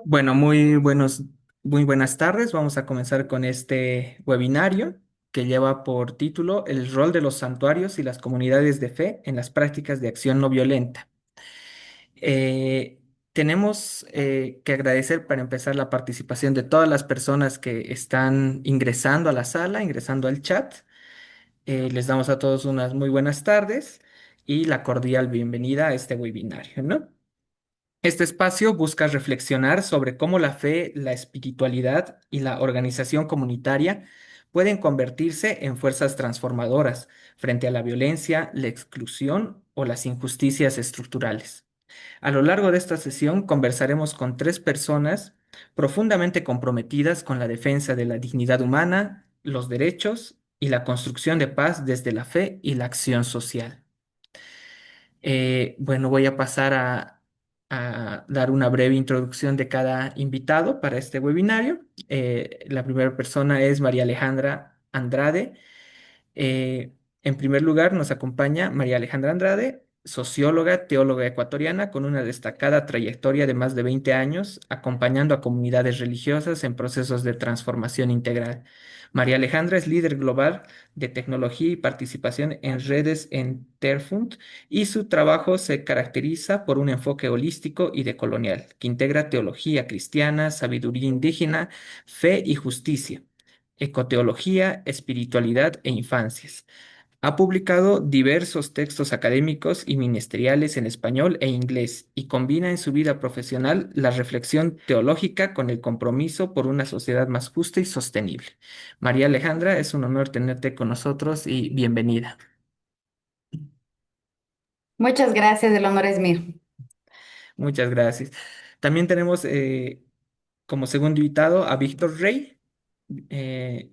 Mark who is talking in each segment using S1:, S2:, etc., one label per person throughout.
S1: Bueno, muy buenas tardes. Vamos a comenzar con este webinario que lleva por título El rol de los santuarios y las comunidades de fe en las prácticas de acción no violenta. Eh, tenemos que agradecer para empezar la participación de todas las personas que están ingresando a la sala, ingresando al chat. Les damos a todos unas muy buenas tardes y la cordial bienvenida a este webinario, ¿no? Este espacio busca reflexionar sobre cómo la fe, la espiritualidad y la organización comunitaria pueden convertirse en fuerzas transformadoras frente a la violencia, la exclusión o las injusticias estructurales. A lo largo de esta sesión conversaremos con tres personas profundamente comprometidas con la defensa de la dignidad humana, los derechos y la construcción de paz desde la fe y la acción social. Bueno, voy a pasar a dar una breve introducción de cada invitado para este webinario. La primera persona es María Alejandra Andrade. Eh, en primer lugar, nos acompaña María Alejandra Andrade, socióloga, teóloga ecuatoriana con una destacada trayectoria de más de 20 años, acompañando a comunidades religiosas en procesos de transformación integral. María Alejandra es líder global de tecnología y participación en redes en Terfund y su trabajo se caracteriza por un enfoque holístico y decolonial que integra teología cristiana, sabiduría indígena, fe y justicia, ecoteología, espiritualidad e infancias. Ha publicado diversos textos académicos y ministeriales en español e inglés y combina en su vida profesional la reflexión teológica con el compromiso por una sociedad más justa y sostenible. María Alejandra, es un honor tenerte con nosotros y bienvenida.
S2: Muchas gracias, el honor es mío.
S1: Muchas gracias. También tenemos como segundo invitado a Víctor Rey. Eh,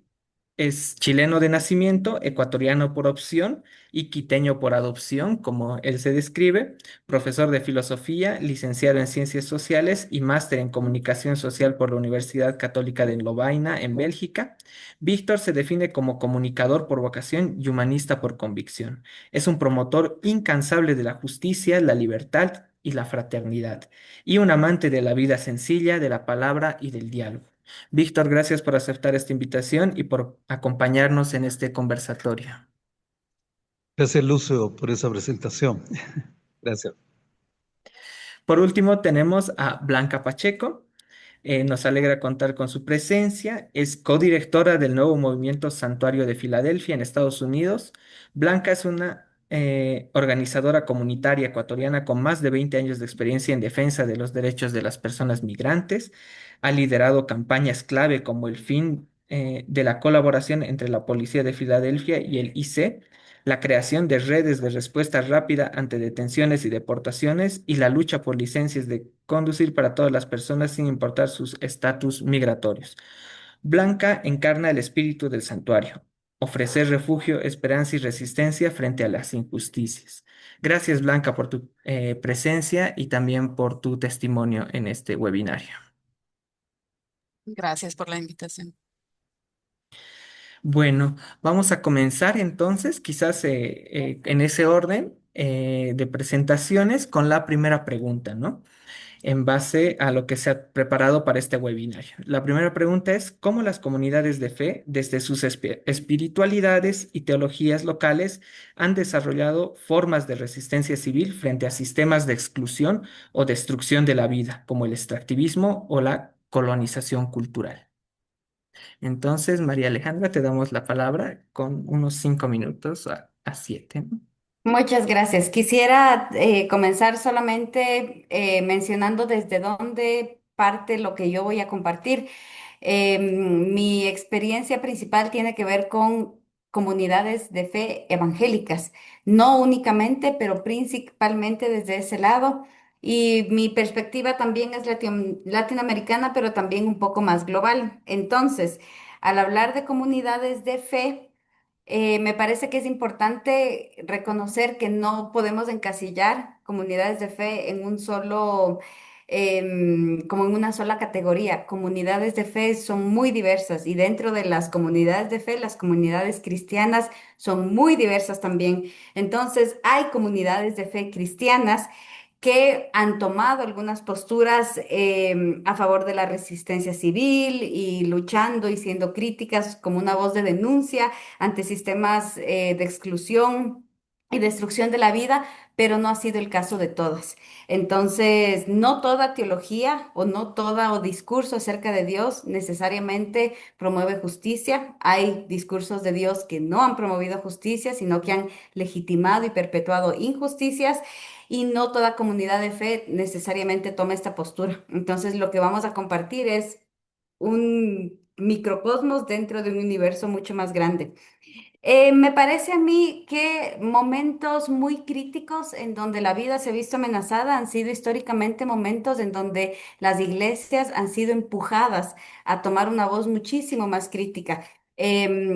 S1: es chileno de nacimiento, ecuatoriano por opción y quiteño por adopción, como él se describe, profesor de filosofía, licenciado en ciencias sociales y máster en comunicación social por la Universidad Católica de Lovaina, en Bélgica. Víctor se define como comunicador por vocación y humanista por convicción. Es un promotor incansable de la justicia, la libertad y la fraternidad, y un amante de la vida sencilla, de la palabra y del diálogo. Víctor, gracias por aceptar esta invitación y por acompañarnos en este conversatorio.
S3: Gracias, Lucio, por esa presentación. Gracias.
S1: Por último, tenemos a Blanca Pacheco. Nos alegra contar con su presencia. Es codirectora del nuevo movimiento Santuario de Filadelfia en Estados Unidos. Blanca es una organizadora comunitaria ecuatoriana con más de 20 años de experiencia en defensa de los derechos de las personas migrantes. Ha liderado campañas clave como el fin de la colaboración entre la Policía de Filadelfia y el IC, la creación de redes de respuesta rápida ante detenciones y deportaciones y la lucha por licencias de conducir para todas las personas sin importar sus estatus migratorios. Blanca encarna el espíritu del santuario, ofrecer refugio, esperanza y resistencia frente a las injusticias. Gracias, Blanca, por tu presencia y también por tu testimonio en este webinario.
S4: Gracias por la invitación.
S1: Bueno, vamos a comenzar entonces, quizás en ese orden de presentaciones, con la primera pregunta, ¿no? En base a lo que se ha preparado para este webinario. La primera pregunta es, ¿cómo las comunidades de fe, desde sus espiritualidades y teologías locales, han desarrollado formas de resistencia civil frente a sistemas de exclusión o destrucción de la vida, como el extractivismo o la colonización cultural? Entonces, María Alejandra, te damos la palabra con unos 5 minutos a 7, ¿no?
S2: Muchas gracias. Quisiera comenzar solamente mencionando desde dónde parte lo que yo voy a compartir. Mi experiencia principal tiene que ver con comunidades de fe evangélicas, no únicamente, pero principalmente desde ese lado. Y mi perspectiva también es latinoamericana, pero también un poco más global. Entonces, al hablar de comunidades de fe, me parece que es importante reconocer que no podemos encasillar comunidades de fe en un solo, como en una sola categoría. Comunidades de fe son muy diversas y dentro de las comunidades de fe, las comunidades cristianas son muy diversas también. Entonces, hay comunidades de fe cristianas que han tomado algunas posturas a favor de la resistencia civil y luchando y siendo críticas como una voz de denuncia ante sistemas de exclusión y destrucción de la vida, pero no ha sido el caso de todas. Entonces, no toda teología o no toda o discurso acerca de Dios necesariamente promueve justicia. Hay discursos de Dios que no han promovido justicia, sino que han legitimado y perpetuado injusticias. Y no toda comunidad de fe necesariamente toma esta postura. Entonces, lo que vamos a compartir es un microcosmos dentro de un universo mucho más grande. Me parece a mí que momentos muy críticos en donde la vida se ha visto amenazada han sido históricamente momentos en donde las iglesias han sido empujadas a tomar una voz muchísimo más crítica.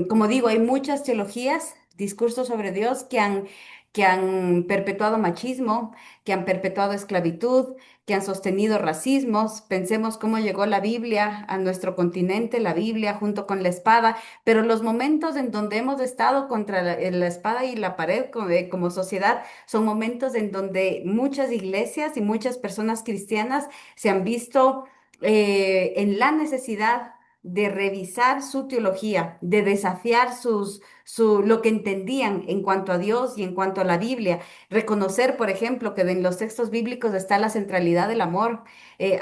S2: Como digo, hay muchas teologías, discursos sobre Dios que han perpetuado machismo, que han perpetuado esclavitud, que han sostenido racismos. Pensemos cómo llegó la Biblia a nuestro continente, la Biblia junto con la espada, pero los momentos en donde hemos estado contra la espada y la pared como sociedad son momentos en donde muchas iglesias y muchas personas cristianas se han visto en la necesidad de revisar su teología, de desafiar lo que entendían en cuanto a Dios y en cuanto a la Biblia. Reconocer, por ejemplo, que en los textos bíblicos está la centralidad del amor.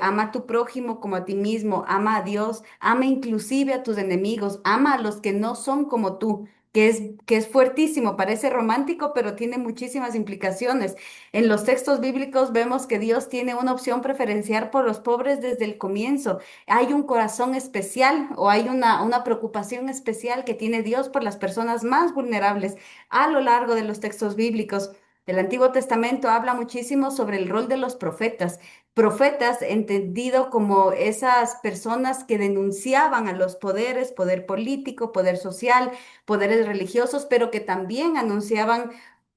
S2: Ama a tu prójimo como a ti mismo, ama a Dios, ama inclusive a tus enemigos, ama a los que no son como tú. Que es fuertísimo, parece romántico, pero tiene muchísimas implicaciones. En los textos bíblicos vemos que Dios tiene una opción preferencial por los pobres desde el comienzo. Hay un corazón especial o hay una preocupación especial que tiene Dios por las personas más vulnerables a lo largo de los textos bíblicos. El Antiguo Testamento habla muchísimo sobre el rol de los profetas. Profetas entendido como esas personas que denunciaban a los poderes, poder político, poder social, poderes religiosos, pero que también anunciaban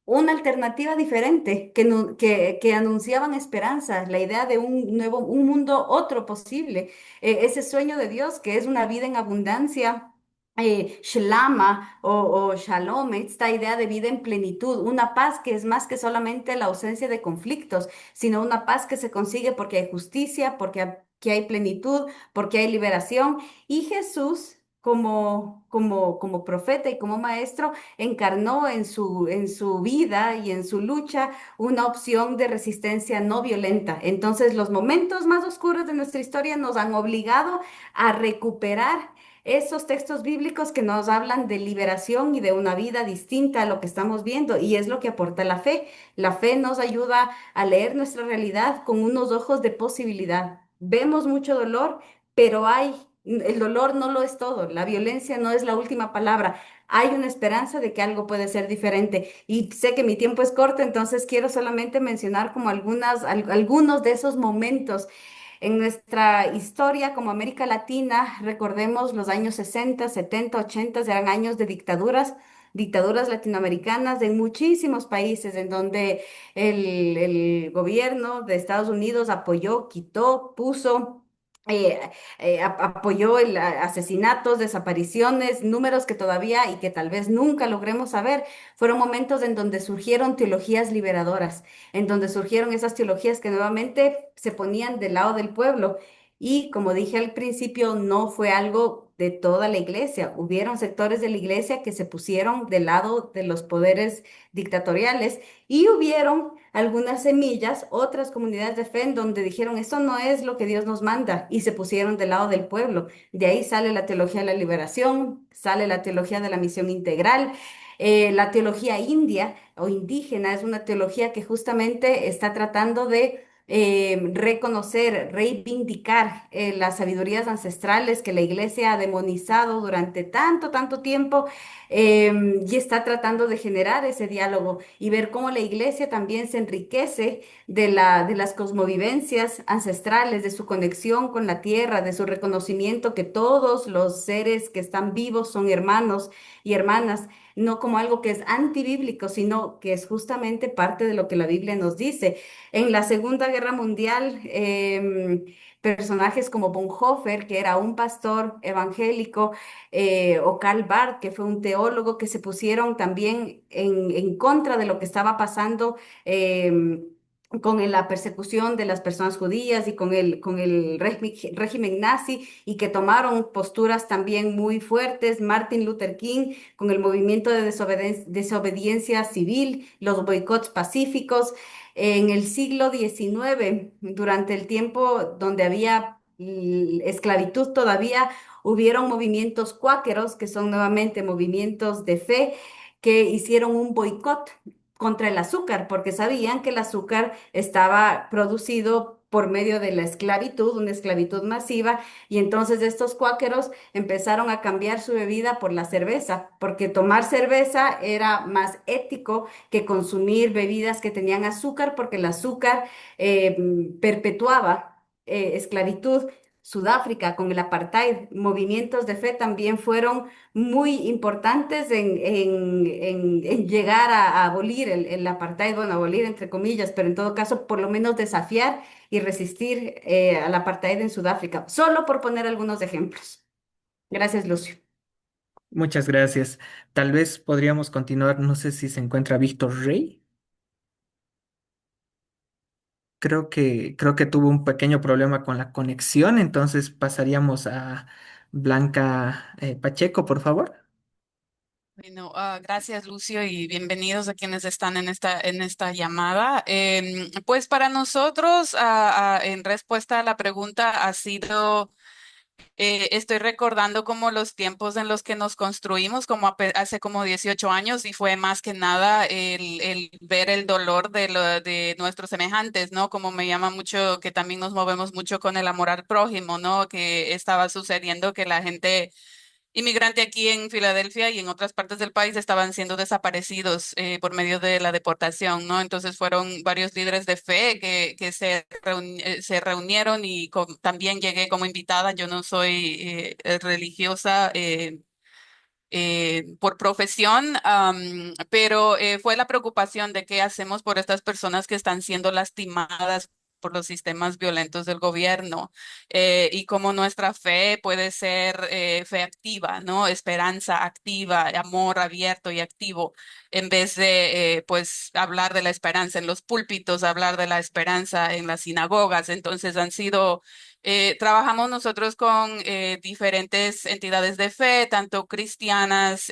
S2: una alternativa diferente, que anunciaban esperanza, la idea de un nuevo, un mundo otro posible, ese sueño de Dios que es una vida en abundancia. Shlama o Shalom, esta idea de vida en plenitud, una paz que es más que solamente la ausencia de conflictos, sino una paz que se consigue porque hay justicia, que hay plenitud, porque hay liberación. Y Jesús, como profeta y como maestro, encarnó en su vida y en su lucha una opción de resistencia no violenta. Entonces, los momentos más oscuros de nuestra historia nos han obligado a recuperar esos textos bíblicos que nos hablan de liberación y de una vida distinta a lo que estamos viendo, y es lo que aporta la fe. La fe nos ayuda a leer nuestra realidad con unos ojos de posibilidad. Vemos mucho dolor, pero el dolor no lo es todo, la violencia no es la última palabra. Hay una esperanza de que algo puede ser diferente. Y sé que mi tiempo es corto, entonces quiero solamente mencionar como algunos de esos momentos en nuestra historia como América Latina. Recordemos los años 60, 70, 80, eran años de dictaduras latinoamericanas en muchísimos países en donde el gobierno de Estados Unidos apoyó, quitó, puso. eh, Apoyó asesinatos, desapariciones, números que todavía y que tal vez nunca logremos saber. Fueron momentos en donde surgieron teologías liberadoras, en donde surgieron esas teologías que nuevamente se ponían del lado del pueblo. Y como dije al principio, no fue algo de toda la iglesia. Hubieron sectores de la iglesia que se pusieron del lado de los poderes dictatoriales y hubieron algunas semillas, otras comunidades de fe en donde dijeron, esto no es lo que Dios nos manda y se pusieron del lado del pueblo. De ahí sale la teología de la liberación, sale la teología de la misión integral. La teología india o indígena es una teología que justamente está tratando de reconocer, reivindicar las sabidurías ancestrales que la iglesia ha demonizado durante tanto, tanto tiempo, y está tratando de generar ese diálogo y ver cómo la iglesia también se enriquece de las cosmovivencias ancestrales, de su conexión con la tierra, de su reconocimiento que todos los seres que están vivos son hermanos y hermanas, no como algo que es antibíblico, sino que es justamente parte de lo que la Biblia nos dice. En la Segunda Guerra Mundial, personajes como Bonhoeffer, que era un pastor evangélico, o Karl Barth, que fue un teólogo, que se pusieron también en contra de lo que estaba pasando. con la persecución de las personas judías y con el régimen nazi y que tomaron posturas también muy fuertes. Martin Luther King con el movimiento de desobediencia civil, los boicots pacíficos. En el siglo XIX, durante el tiempo donde había esclavitud todavía, hubieron movimientos cuáqueros, que son nuevamente movimientos de fe, que hicieron un boicot contra el azúcar, porque sabían que el azúcar estaba producido por medio de la esclavitud, una esclavitud masiva, y entonces estos cuáqueros empezaron a cambiar su bebida por la cerveza, porque tomar cerveza era más ético que consumir bebidas que tenían azúcar, porque el azúcar perpetuaba esclavitud. Sudáfrica con el apartheid, movimientos de fe también fueron muy importantes en llegar a abolir el apartheid, bueno, abolir entre comillas, pero en todo caso, por lo menos desafiar y resistir al apartheid en Sudáfrica, solo por poner algunos ejemplos. Gracias, Lucio.
S1: Muchas gracias. Tal vez podríamos continuar, no sé si se encuentra Víctor Rey. Creo que tuvo un pequeño problema con la conexión, entonces pasaríamos a Blanca Pacheco, por favor.
S4: Bueno, gracias Lucio y bienvenidos a quienes están en esta llamada. Pues para nosotros, en respuesta a la pregunta, ha sido, estoy recordando como los tiempos en los que nos construimos, como hace como 18 años, y fue más que nada el ver el dolor de nuestros semejantes, ¿no? Como me llama mucho, que también nos movemos mucho con el amor al prójimo, ¿no? Que estaba sucediendo que la gente inmigrante aquí en Filadelfia y en otras partes del país estaban siendo desaparecidos por medio de la deportación, ¿no? Entonces fueron varios líderes de fe que se reunieron y también llegué como invitada. Yo no soy religiosa. Por profesión, pero fue la preocupación de qué hacemos por estas personas que están siendo lastimadas por los sistemas violentos del gobierno y cómo nuestra fe puede ser fe activa, ¿no? Esperanza activa, amor abierto y activo, en vez de pues hablar de la esperanza en los púlpitos, hablar de la esperanza en las sinagogas. Entonces han sido trabajamos nosotros con diferentes entidades de fe, tanto cristianas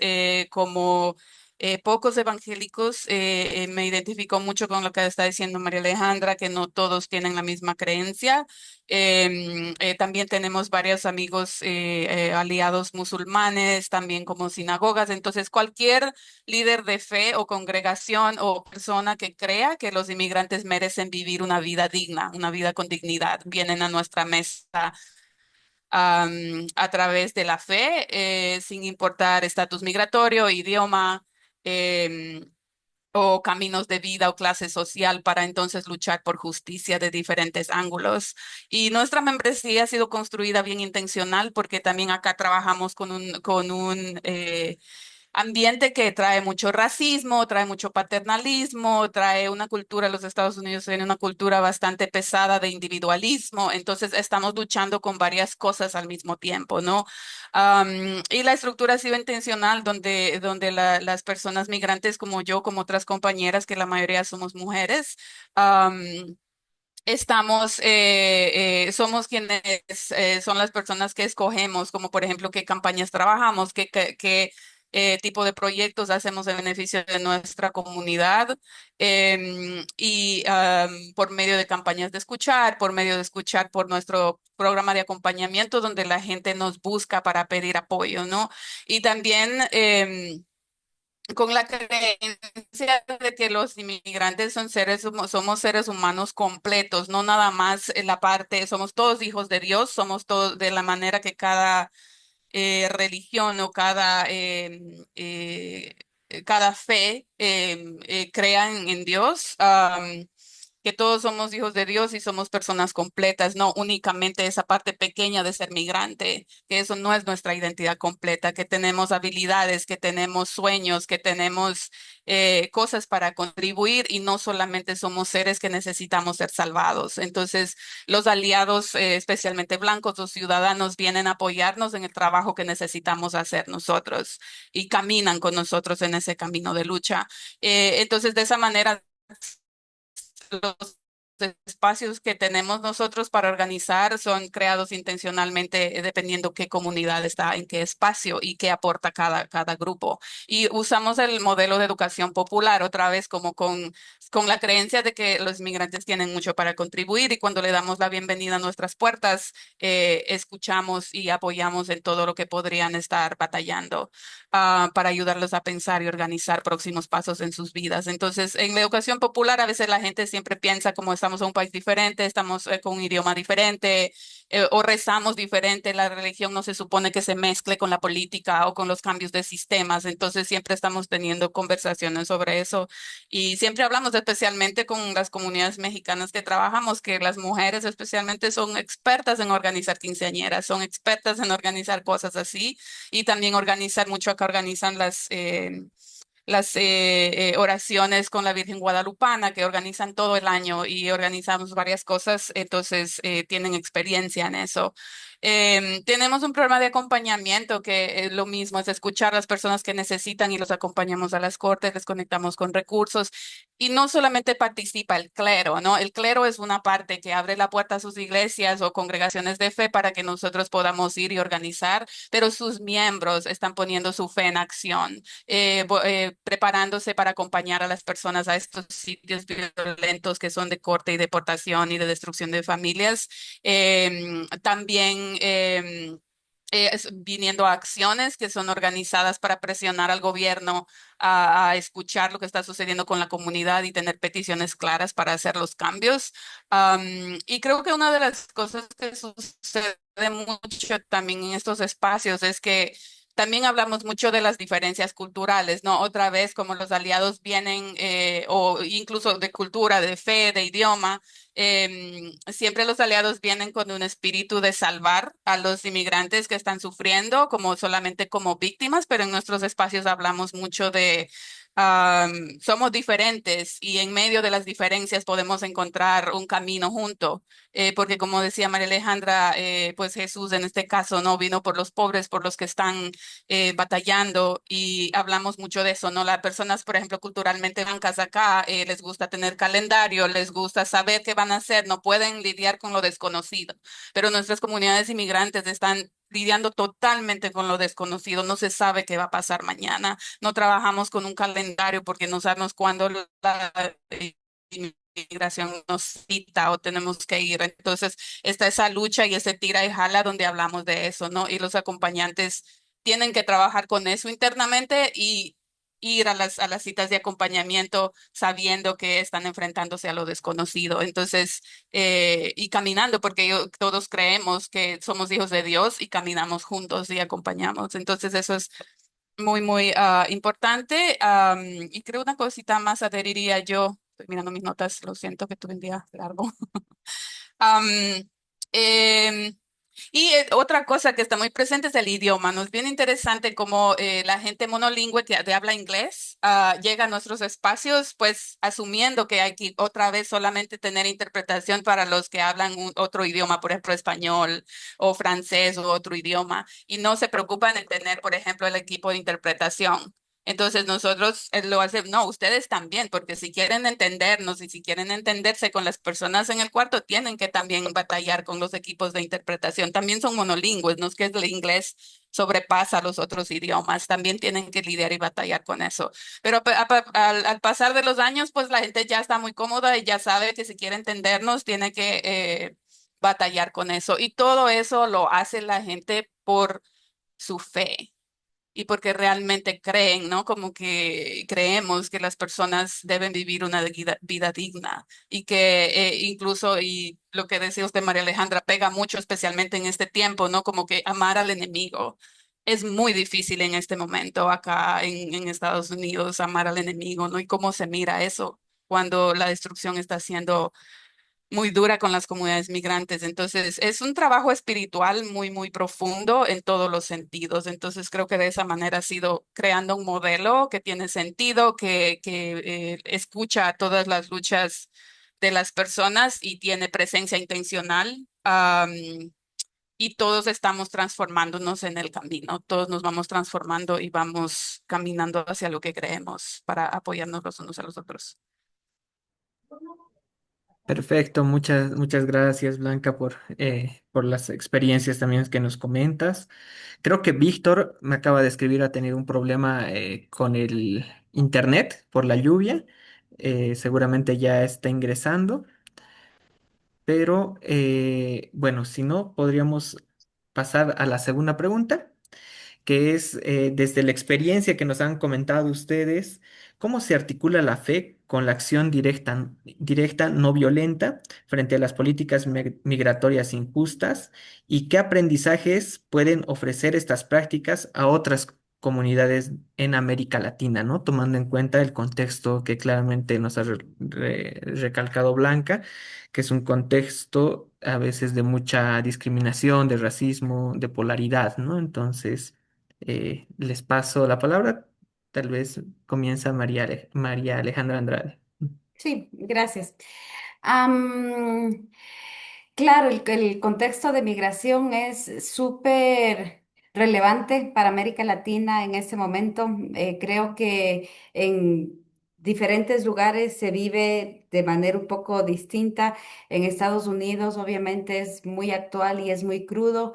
S4: como pocos evangélicos. Me identifico mucho con lo que está diciendo María Alejandra, que no todos tienen la misma creencia. También tenemos varios amigos aliados musulmanes, también como sinagogas. Entonces, cualquier líder de fe o congregación o persona que crea que los inmigrantes merecen vivir una vida digna, una vida con dignidad, vienen a nuestra mesa a través de la fe, sin importar estatus migratorio, idioma. em, o caminos de vida o clase social para entonces luchar por justicia de diferentes ángulos. Y nuestra membresía ha sido construida bien intencional porque también acá trabajamos con un ambiente que trae mucho racismo, trae mucho paternalismo, trae una cultura, los Estados Unidos tienen una cultura bastante pesada de individualismo, entonces estamos luchando con varias cosas al mismo tiempo, ¿no? Y la estructura ha sido intencional, donde las personas migrantes como yo, como otras compañeras, que la mayoría somos mujeres, somos quienes son las personas que escogemos, como por ejemplo qué campañas trabajamos, qué tipo de proyectos hacemos en beneficio de nuestra comunidad por medio de campañas de escuchar, por medio de escuchar por nuestro programa de acompañamiento donde la gente nos busca para pedir apoyo, ¿no? Y también con la creencia de que los inmigrantes son somos seres humanos completos, no nada más en la parte, somos todos hijos de Dios, somos todos de la manera que cada religión o cada fe crea en Dios. Que todos somos hijos de Dios y somos personas completas, no únicamente esa parte pequeña de ser migrante, que eso no es nuestra identidad completa, que tenemos habilidades, que tenemos sueños, que tenemos cosas para contribuir y no solamente somos seres que necesitamos ser salvados. Entonces, los aliados, especialmente blancos, los ciudadanos, vienen a apoyarnos en el trabajo que necesitamos hacer nosotros y caminan con nosotros en ese camino de lucha. Entonces, de esa manera, los espacios que tenemos nosotros para organizar son creados intencionalmente dependiendo qué comunidad está en qué espacio y qué aporta cada grupo. Y usamos el modelo de educación popular otra vez como con la creencia de que los inmigrantes tienen mucho para contribuir y cuando le damos la bienvenida a nuestras puertas, escuchamos y apoyamos en todo lo que podrían estar batallando para ayudarlos a pensar y organizar próximos pasos en sus vidas. Entonces, en la educación popular, a veces la gente siempre piensa como estamos en un país diferente, estamos con un idioma diferente o rezamos diferente, la religión no se supone que se mezcle con la política o con los cambios de sistemas. Entonces, siempre estamos teniendo conversaciones sobre eso y siempre hablamos especialmente con las comunidades mexicanas que trabajamos, que las mujeres especialmente son expertas en organizar quinceañeras, son expertas en organizar cosas así y también organizar mucho acá organizan las oraciones con la Virgen Guadalupana que organizan todo el año y organizamos varias cosas, entonces tienen experiencia en eso. Tenemos un programa de acompañamiento que es lo mismo, es escuchar a las personas que necesitan y los acompañamos a las cortes, les conectamos con recursos y no solamente participa el clero, ¿no? El clero es una parte que abre la puerta a sus iglesias o congregaciones de fe para que nosotros podamos ir y organizar, pero sus miembros están poniendo su fe en acción preparándose para acompañar a las personas a estos sitios violentos que son de corte y deportación y de destrucción de familias. También viniendo a acciones que son organizadas para presionar al gobierno a escuchar lo que está sucediendo con la comunidad y tener peticiones claras para hacer los cambios. Y creo que una de las cosas que sucede mucho también en estos espacios es que también hablamos mucho de las diferencias culturales, ¿no? Otra vez, como los aliados vienen, o incluso de cultura, de fe, de idioma, siempre los aliados vienen con un espíritu de salvar a los inmigrantes que están sufriendo, como solamente como víctimas, pero en nuestros espacios hablamos mucho de somos diferentes y en medio de las diferencias podemos encontrar un camino junto, porque como decía María Alejandra, pues Jesús en este caso no vino por los pobres, por los que están batallando y hablamos mucho de eso, ¿no? Las personas, por ejemplo, culturalmente blancas acá, les gusta tener calendario, les gusta saber qué van a hacer, no pueden lidiar con lo desconocido, pero nuestras comunidades inmigrantes están lidiando totalmente con lo desconocido, no se sabe qué va a pasar mañana, no trabajamos con un calendario porque no sabemos cuándo la inmigración nos cita o tenemos que ir. Entonces, está esa lucha y ese tira y jala donde hablamos de eso, ¿no? Y los acompañantes tienen que trabajar con eso internamente y ir a las citas de acompañamiento sabiendo que están enfrentándose a lo desconocido. Entonces, y caminando, porque todos creemos que somos hijos de Dios y caminamos juntos y acompañamos. Entonces, eso es muy importante. Y creo una cosita más adheriría yo. Estoy mirando mis notas, lo siento que tuve un día largo. Am, em, y otra cosa que está muy presente es el idioma. Nos es bien interesante cómo la gente monolingüe que habla inglés llega a nuestros espacios, pues asumiendo que hay que otra vez solamente tener interpretación para los que hablan otro idioma, por ejemplo, español o francés o otro idioma, y no se preocupan en tener, por ejemplo, el equipo de interpretación. Entonces nosotros lo hacemos, no, ustedes también, porque si quieren entendernos y si quieren entenderse con las personas en el cuarto, tienen que también batallar con los equipos de interpretación. También son monolingües, no es que el inglés sobrepasa los otros idiomas, también tienen que lidiar y batallar con eso. Pero al pasar de los años, pues la gente ya está muy cómoda y ya sabe que si quiere entendernos, tiene que batallar con eso. Y todo eso lo hace la gente por su fe y porque realmente creen, ¿no? Como que creemos que las personas deben vivir una vida digna y que incluso, y lo que decía usted, María Alejandra, pega mucho, especialmente en este tiempo, ¿no? Como que amar al enemigo. Es muy difícil en este momento acá en Estados Unidos amar al enemigo, ¿no? Y cómo se mira eso cuando la destrucción está siendo muy dura con las comunidades migrantes. Entonces, es un trabajo espiritual muy profundo en todos los sentidos. Entonces, creo que de esa manera ha sido creando un modelo que tiene sentido, que escucha a todas las luchas de las personas y tiene presencia intencional. Y todos estamos transformándonos en el camino, todos nos vamos transformando y vamos caminando hacia lo que creemos para apoyarnos los unos a los otros.
S1: Perfecto, muchas gracias, Blanca, por las experiencias también que nos comentas. Creo que Víctor me acaba de escribir, ha tenido un problema con el internet por la lluvia. Seguramente ya está ingresando, pero bueno, si no, podríamos pasar a la segunda pregunta, que es desde la experiencia que nos han comentado ustedes, ¿cómo se articula la fe con la acción directa no violenta frente a las políticas migratorias injustas? ¿Y qué aprendizajes pueden ofrecer estas prácticas a otras comunidades en América Latina, ¿no? Tomando en cuenta el contexto que claramente nos ha recalcado Blanca, que es un contexto a veces de mucha discriminación, de racismo, de polaridad, ¿no? Entonces les paso la palabra. Tal vez comienza María Alejandra Andrade.
S2: Sí, gracias. Am, claro, el contexto de migración es súper relevante para América Latina en este momento. Creo que en diferentes lugares se vive de manera un poco distinta. En Estados Unidos, obviamente, es muy actual y es muy crudo,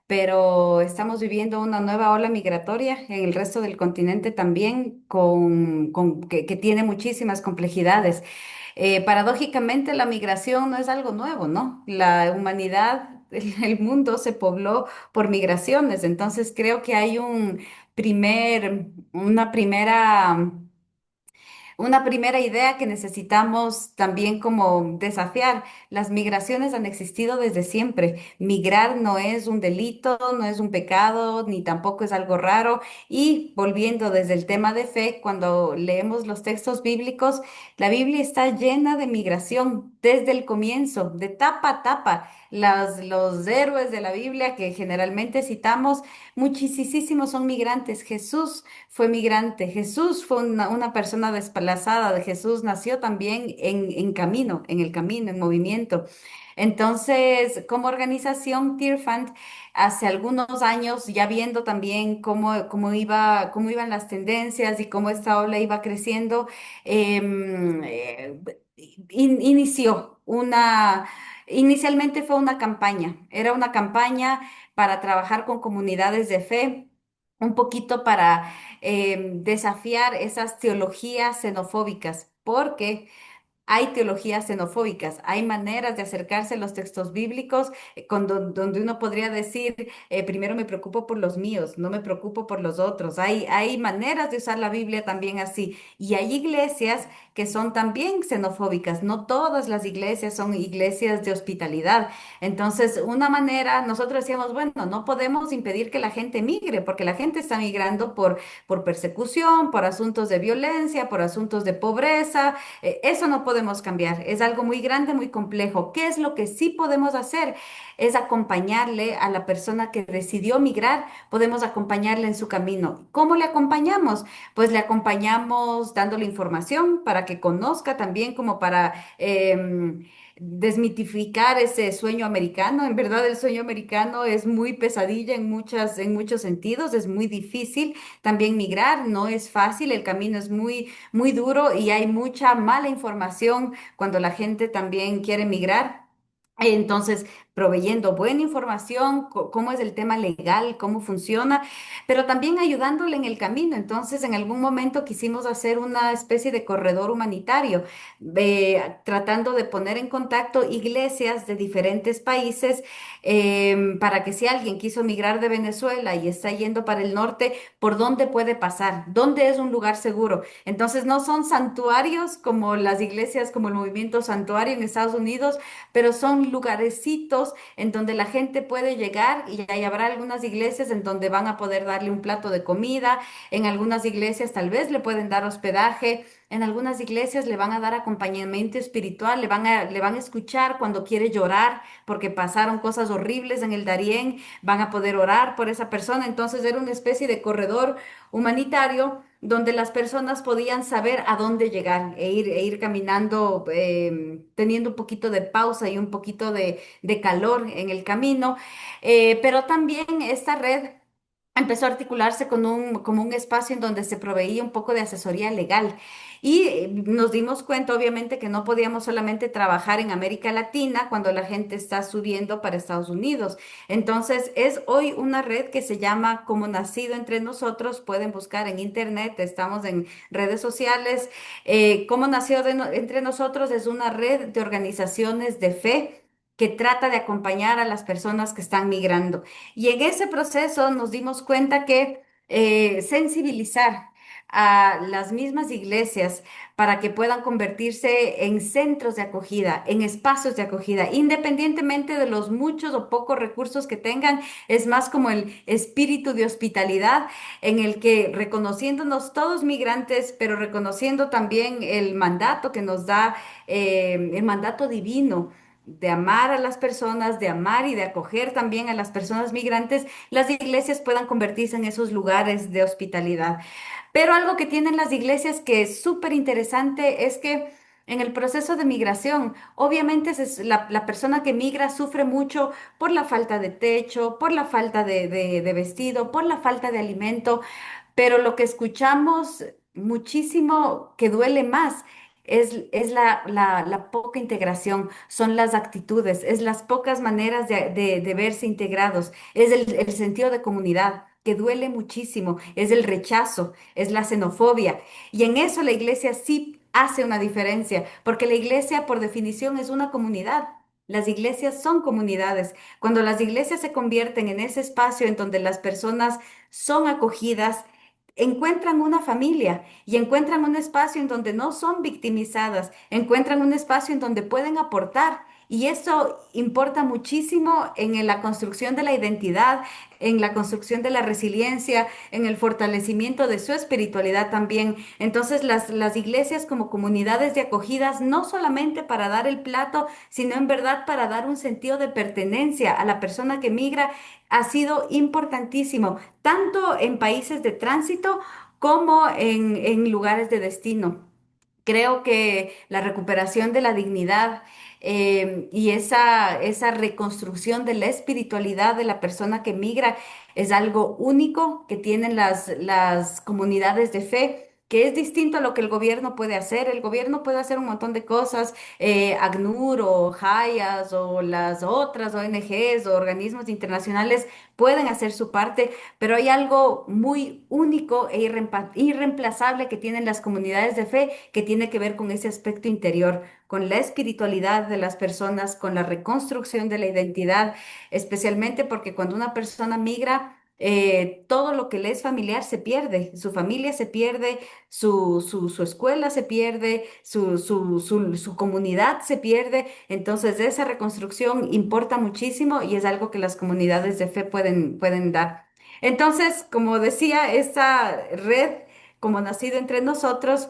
S2: pero estamos viviendo una nueva ola migratoria en el resto del continente también, que tiene muchísimas complejidades. Paradójicamente, la migración no es algo nuevo, ¿no? La humanidad, el mundo se pobló por migraciones, entonces creo que hay una primera idea que necesitamos también como desafiar. Las migraciones han existido desde siempre. Migrar no es un delito, no es un pecado, ni tampoco es algo raro. Y volviendo desde el tema de fe, cuando leemos los textos bíblicos, la Biblia está llena de migración desde el comienzo, de tapa a tapa. Los héroes de la Biblia que generalmente citamos, muchísimos son migrantes. Jesús fue migrante. Jesús fue una persona desplazada. Jesús nació también en camino, en el camino, en movimiento. Entonces, como organización, Tearfund, hace algunos años, ya viendo también cómo iban las tendencias y cómo esta ola iba creciendo, em, eh, inició inicialmente fue una campaña, era una campaña para trabajar con comunidades de fe, un poquito para desafiar esas teologías xenofóbicas, porque hay teologías xenofóbicas, hay maneras de acercarse a los textos bíblicos donde uno podría decir, primero me preocupo por los míos, no me preocupo por los otros. Hay maneras de usar la Biblia también así. Y hay iglesias que son también xenofóbicas. No todas las iglesias son iglesias de hospitalidad. Entonces, una manera, nosotros decíamos, bueno, no podemos impedir que la gente migre, porque la gente está migrando por persecución, por asuntos de violencia, por asuntos de pobreza. Eso no podemos cambiar, es algo muy grande, muy complejo. ¿Qué es lo que sí podemos hacer? Es acompañarle a la persona que decidió migrar, podemos acompañarle en su camino. ¿Cómo le acompañamos? Pues le acompañamos dándole información para que conozca también, como para desmitificar ese sueño americano. En verdad, el sueño americano es muy pesadilla en muchos sentidos, es muy difícil también migrar, no es fácil, el camino es muy duro y hay mucha mala información cuando la gente también quiere migrar. Entonces, proveyendo buena información, cómo es el tema legal, cómo funciona, pero también ayudándole en el camino. Entonces, en algún momento quisimos hacer una especie de corredor humanitario, tratando de poner en contacto iglesias de diferentes países, para que si alguien quiso migrar de Venezuela y está yendo para el norte, ¿por dónde puede pasar? ¿Dónde es un lugar seguro? Entonces, no son santuarios como las iglesias, como el movimiento santuario en Estados Unidos, pero son lugarecitos en donde la gente puede llegar y ahí habrá algunas iglesias en donde van a poder darle un plato de comida, en algunas iglesias tal vez le pueden dar hospedaje, en algunas iglesias le van a dar acompañamiento espiritual, le van a escuchar cuando quiere llorar porque pasaron cosas horribles en el Darién, van a poder orar por esa persona. Entonces era una especie de corredor humanitario donde las personas podían saber a dónde llegar e ir caminando, teniendo un poquito de pausa y un poquito de calor en el camino. Pero también esta red empezó a articularse con como un espacio en donde se proveía un poco de asesoría legal. Y nos dimos cuenta, obviamente, que no podíamos solamente trabajar en América Latina cuando la gente está subiendo para Estados Unidos. Entonces, es hoy una red que se llama Como Nacido Entre Nosotros. Pueden buscar en internet, estamos en redes sociales. Como Nacido Entre Nosotros es una red de organizaciones de fe que trata de acompañar a las personas que están migrando. Y en ese proceso nos dimos cuenta que sensibilizar a las mismas iglesias para que puedan convertirse en centros de acogida, en espacios de acogida, independientemente de los muchos o pocos recursos que tengan, es más como el espíritu de hospitalidad en el que reconociéndonos todos migrantes, pero reconociendo también el mandato que nos da, el mandato divino de amar a las personas, de amar y de acoger también a las personas migrantes, las iglesias puedan convertirse en esos lugares de hospitalidad. Pero algo que tienen las iglesias que es súper interesante es que en el proceso de migración, obviamente la persona que migra sufre mucho por la falta de techo, por la falta de vestido, por la falta de alimento, pero lo que escuchamos muchísimo que duele más es la poca integración, son las actitudes, es las pocas maneras de verse integrados, es el sentido de comunidad que duele muchísimo, es el rechazo, es la xenofobia. Y en eso la iglesia sí hace una diferencia, porque la iglesia por definición es una comunidad. Las iglesias son comunidades. Cuando las iglesias se convierten en ese espacio en donde las personas son acogidas, encuentran una familia y encuentran un espacio en donde no son victimizadas, encuentran un espacio en donde pueden aportar. Y eso importa muchísimo en la construcción de la identidad, en la construcción de la resiliencia, en el fortalecimiento de su espiritualidad también. Entonces, las iglesias como comunidades de acogidas, no solamente para dar el plato, sino en verdad para dar un sentido de pertenencia a la persona que migra, ha sido importantísimo, tanto en países de tránsito como en lugares de destino. Creo que la recuperación de la dignidad y esa reconstrucción de la espiritualidad de la persona que migra es algo único que tienen las comunidades de fe. Que es distinto a lo que el gobierno puede hacer. El gobierno puede hacer un montón de cosas, ACNUR o Hayas o las otras ONGs o organismos internacionales pueden hacer su parte, pero hay algo muy único e irreemplazable que tienen las comunidades de fe que tiene que ver con ese aspecto interior, con la espiritualidad de las personas, con la reconstrucción de la identidad, especialmente porque cuando una persona migra, todo lo que le es familiar se pierde, su familia se pierde, su escuela se pierde, su comunidad se pierde. Entonces, esa reconstrucción importa muchísimo y es algo que las comunidades de fe pueden dar. Entonces, como decía, esta red, como nacido entre nosotros,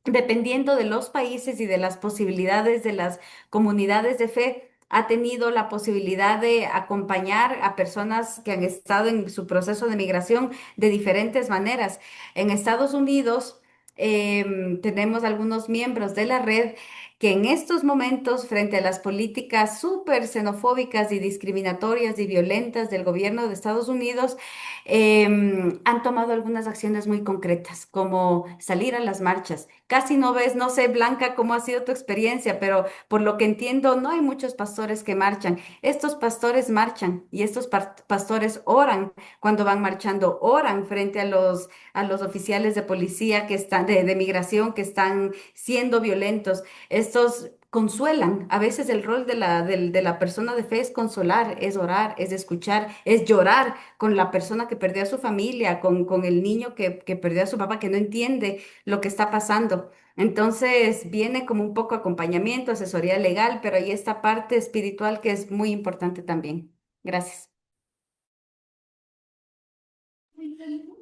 S2: dependiendo de los países y de las posibilidades de las comunidades de fe, ha tenido la posibilidad de acompañar a personas que han estado en su proceso de migración de diferentes maneras. En Estados Unidos, tenemos algunos miembros de la red que en estos momentos, frente a las políticas súper xenofóbicas y discriminatorias y violentas del gobierno de Estados Unidos, han tomado algunas acciones muy concretas, como salir a las marchas. Casi no ves, no sé, Blanca, cómo ha sido tu experiencia, pero por lo que entiendo, no hay muchos pastores que marchan. Estos pastores marchan y estos pastores oran cuando van marchando, oran frente a los oficiales de policía que están, de migración que están siendo violentos. Estos consuelan. A veces el rol de la persona de fe es consolar, es orar, es escuchar, es llorar con la persona que perdió a su familia, con el niño que perdió a su papá, que no entiende lo que está pasando. Entonces viene como un poco acompañamiento, asesoría legal, pero hay esta parte espiritual que es muy importante también. Gracias.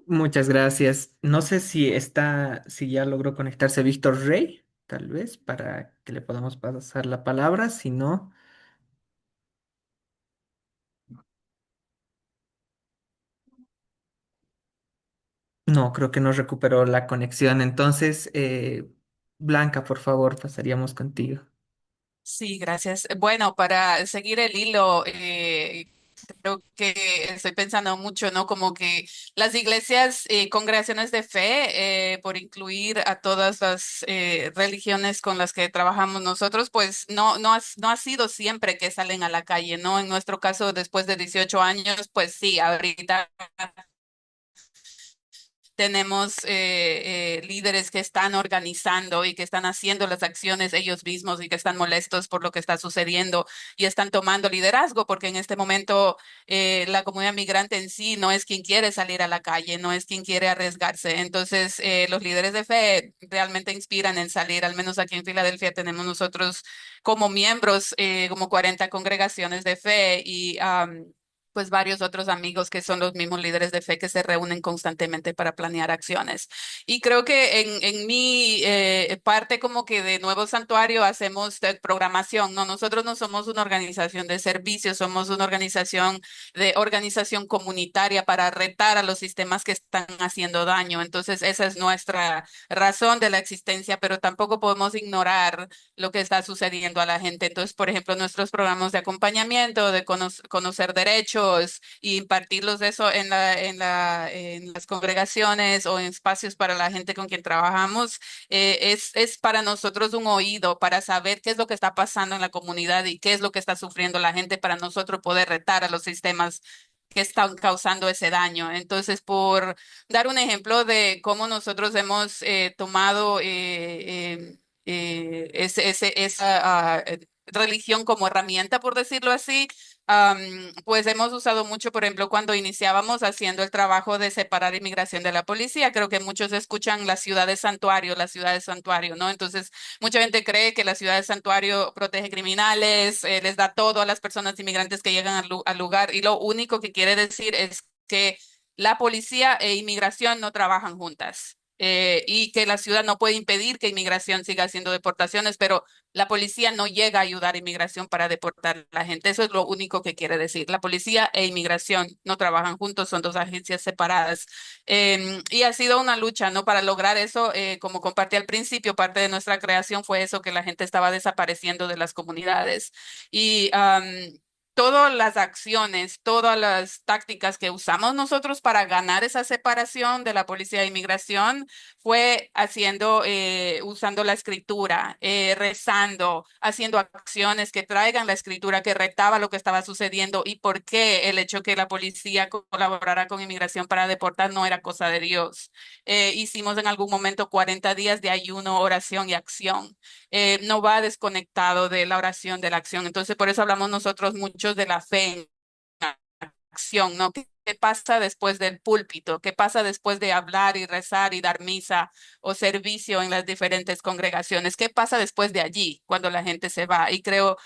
S1: Muchas gracias. No sé si ya logró conectarse Víctor Rey, tal vez, para que le podamos pasar la palabra. Si no, no, creo que no recuperó la conexión. Entonces, Blanca, por favor, pasaríamos contigo.
S4: Sí, gracias. Bueno, para seguir el hilo Creo que estoy pensando mucho, ¿no? Como que las iglesias, congregaciones de fe, por incluir a todas las religiones con las que trabajamos nosotros, pues no ha sido siempre que salen a la calle, ¿no? En nuestro caso, después de 18 años, pues sí, ahorita tenemos líderes que están organizando y que están haciendo las acciones ellos mismos y que están molestos por lo que está sucediendo y están tomando liderazgo, porque en este momento la comunidad migrante en sí no es quien quiere salir a la calle, no es quien quiere arriesgarse. Entonces, los líderes de fe realmente inspiran en salir. Al menos aquí en Filadelfia tenemos nosotros como miembros como 40 congregaciones de fe y pues varios otros amigos que son los mismos líderes de fe que se reúnen constantemente para planear acciones. Y creo que en mi parte como que de Nuevo Santuario hacemos programación, ¿no? Nosotros no somos una organización de servicios, somos una organización de organización comunitaria para retar a los sistemas que están haciendo daño. Entonces, esa es nuestra razón de la existencia, pero tampoco podemos ignorar lo que está sucediendo a la gente. Entonces, por ejemplo, nuestros programas de acompañamiento, de conocer derechos y impartirlos de eso en las congregaciones o en espacios para la gente con quien trabajamos, es para nosotros un oído para saber qué es lo que está pasando en la comunidad y qué es lo que está sufriendo la gente para nosotros poder retar a los sistemas que están causando ese daño. Entonces, por dar un ejemplo de cómo nosotros hemos tomado esa religión como herramienta, por decirlo así. Pues hemos usado mucho, por ejemplo, cuando iniciábamos haciendo el trabajo de separar inmigración de la policía. Creo que muchos escuchan la ciudad de santuario, ¿no? Entonces, mucha gente cree que la ciudad de santuario protege criminales, les da todo a las personas inmigrantes que llegan al lugar, y lo único que quiere decir es que la policía e inmigración no trabajan juntas. Y que la ciudad no puede impedir que inmigración siga haciendo deportaciones, pero la policía no llega a ayudar a inmigración para deportar a la gente. Eso es lo único que quiere decir. La policía e inmigración no trabajan juntos, son dos agencias separadas. Y ha sido una lucha, ¿no? Para lograr eso, como compartí al principio, parte de nuestra creación fue eso, que la gente estaba desapareciendo de las comunidades. Y todas las acciones, todas las tácticas que usamos nosotros para ganar esa separación de la policía de inmigración fue usando la escritura, rezando, haciendo acciones que traigan la escritura que retaba lo que estaba sucediendo y por qué el hecho que la policía colaborara con inmigración para deportar no era cosa de Dios. Hicimos en algún momento 40 días de ayuno, oración y acción. No va desconectado de la oración, de la acción. Entonces, por eso hablamos nosotros muchos de la fe en acción, ¿no? ¿Qué pasa después del púlpito? ¿Qué pasa después de hablar y rezar y dar misa o servicio en las diferentes congregaciones? ¿Qué pasa después de allí, cuando la gente se va? Y creo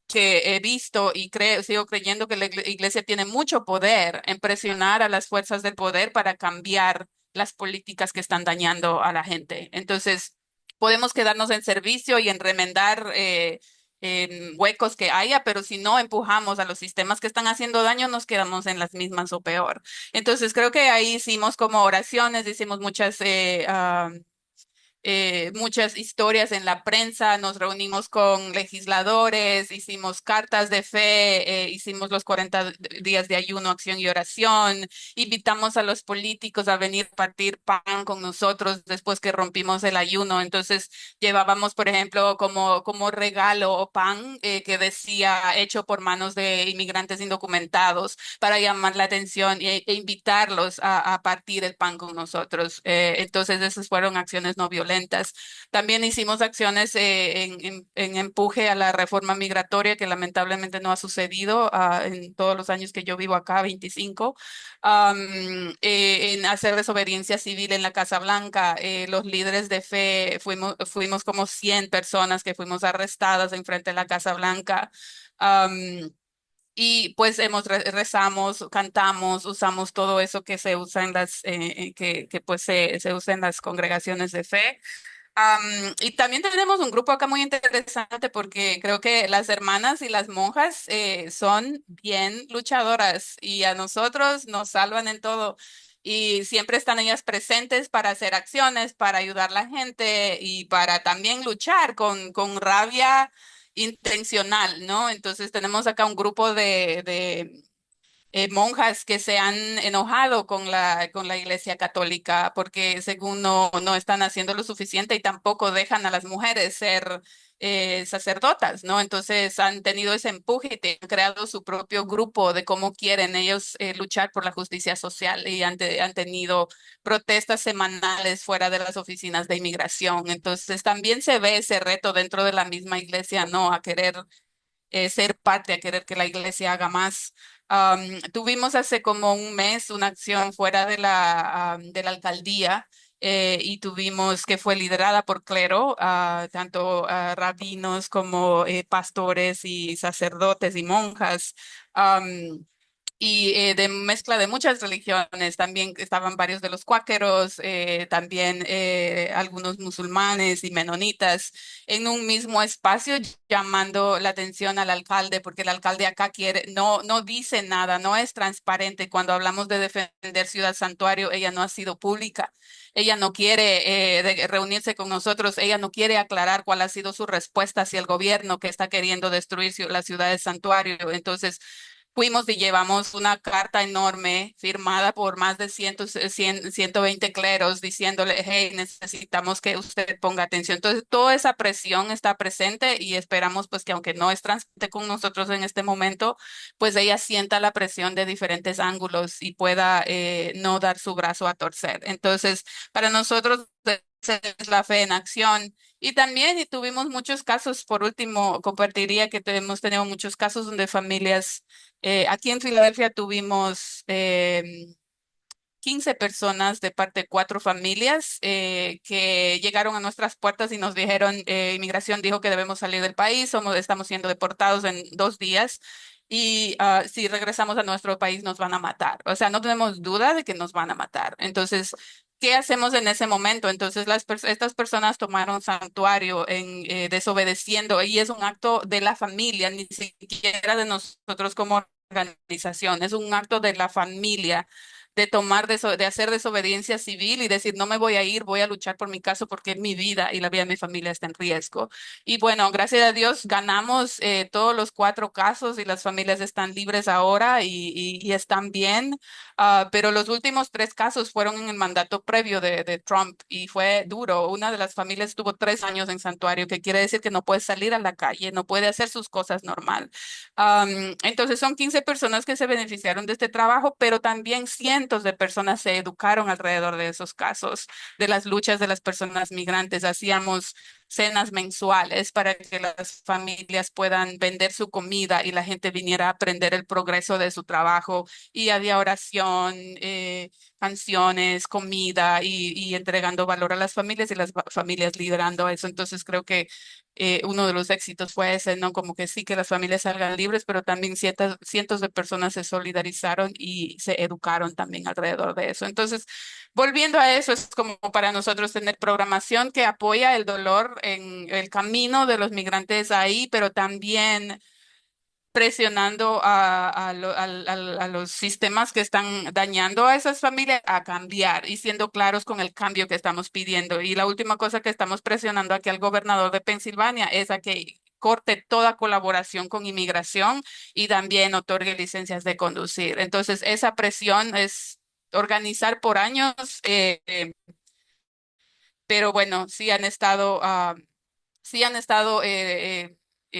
S4: que he visto y sigo creyendo que la iglesia tiene mucho poder en presionar a las fuerzas del poder para cambiar las políticas que están dañando a la gente. Entonces, podemos quedarnos en servicio y en remendar en huecos que haya, pero si no empujamos a los sistemas que están haciendo daño, nos quedamos en las mismas o peor. Entonces, creo que ahí hicimos como oraciones, hicimos muchas historias en la prensa, nos reunimos con legisladores, hicimos cartas de fe, hicimos los 40 días de ayuno, acción y oración, invitamos a los políticos a venir a partir pan con nosotros después que rompimos el ayuno. Entonces llevábamos, por ejemplo, como regalo o pan que decía hecho por manos de inmigrantes indocumentados para llamar la atención e invitarlos a partir el pan con nosotros. Entonces esas fueron acciones no violentas. También hicimos acciones en empuje a la reforma migratoria, que lamentablemente no ha sucedido en todos los años que yo vivo acá, 25. En hacer desobediencia civil en la Casa Blanca. Los líderes de fe fuimos como 100 personas que fuimos arrestadas en frente de la Casa Blanca. Am, y pues rezamos, cantamos, usamos todo eso que se usa en que pues se usa en las congregaciones de fe. Y también tenemos un grupo acá muy interesante porque creo que las hermanas y las monjas son bien luchadoras y a nosotros nos salvan en todo. Y siempre están ellas presentes para hacer acciones, para ayudar a la gente y para también luchar con rabia intencional, ¿no? Entonces tenemos acá un grupo monjas que se han enojado con la Iglesia Católica porque según no están haciendo lo suficiente y tampoco dejan a las mujeres ser sacerdotas, ¿no? Entonces han tenido ese empuje y han creado su propio grupo de cómo quieren ellos luchar por la justicia social y han tenido protestas semanales fuera de las oficinas de inmigración. Entonces también se ve ese reto dentro de la misma iglesia, ¿no? A querer ser parte, a querer que la iglesia haga más. Tuvimos hace como un mes una acción fuera de la alcaldía y tuvimos que fue liderada por clero, tanto rabinos como pastores y sacerdotes y monjas. Y de mezcla de muchas religiones, también estaban varios de los cuáqueros, también algunos musulmanes y menonitas en un mismo espacio llamando la atención al alcalde, porque el alcalde acá no dice nada, no es transparente. Cuando hablamos de defender Ciudad Santuario, ella no ha sido pública, ella no quiere reunirse con nosotros, ella no quiere aclarar cuál ha sido su respuesta hacia el gobierno que está queriendo destruir la ciudad de Santuario. Entonces, fuimos y llevamos una carta enorme firmada por más de 120 cleros diciéndole, hey, necesitamos que usted ponga atención. Entonces, toda esa presión está presente y esperamos pues que aunque no es transparente con nosotros en este momento, pues ella sienta la presión de diferentes ángulos y pueda no dar su brazo a torcer. Entonces, para nosotros esa es la fe en acción. Y también y tuvimos muchos casos, por último, compartiría que hemos tenido muchos casos donde familias aquí en Filadelfia tuvimos 15 personas de parte de 4 familias que llegaron a nuestras puertas y nos dijeron, inmigración dijo que debemos salir del país, estamos siendo deportados en 2 días y si regresamos a nuestro país nos van a matar. O sea, no tenemos duda de que nos van a matar. Entonces, ¿qué hacemos en ese momento? Entonces, estas personas tomaron santuario en desobedeciendo y es un acto de la familia, ni siquiera de nosotros como organización, es un acto de la familia de de hacer desobediencia civil y decir, no me voy a ir, voy a luchar por mi caso porque mi vida y la vida de mi familia está en riesgo. Y bueno, gracias a Dios ganamos todos los 4 casos y las familias están libres ahora y están bien. Pero los últimos 3 casos fueron en el mandato previo de Trump y fue duro. Una de las familias estuvo 3 años en santuario, que quiere decir que no puede salir a la calle, no puede hacer sus cosas normal. Entonces son 15 personas que se beneficiaron de este trabajo, pero también cientos de personas se educaron alrededor de esos casos, de las luchas de las personas migrantes. Hacíamos cenas mensuales para que las familias puedan vender su comida y la gente viniera a aprender el progreso de su trabajo y había oración, canciones, comida y entregando valor a las familias y las familias liderando eso. Entonces creo que uno de los éxitos fue ese, ¿no? Como que sí que las familias salgan libres, pero también cientos de personas se solidarizaron y se educaron también alrededor de eso. Entonces, volviendo a eso, es como para nosotros tener programación que apoya el dolor en el camino de los migrantes ahí, pero también presionando a los sistemas que están dañando a esas familias a cambiar y siendo claros con el cambio que estamos pidiendo. Y la última cosa que estamos presionando aquí al gobernador de Pensilvania es a que corte toda colaboración con inmigración y también otorgue licencias de conducir. Entonces, esa presión es organizar por años, pero bueno, sí han estado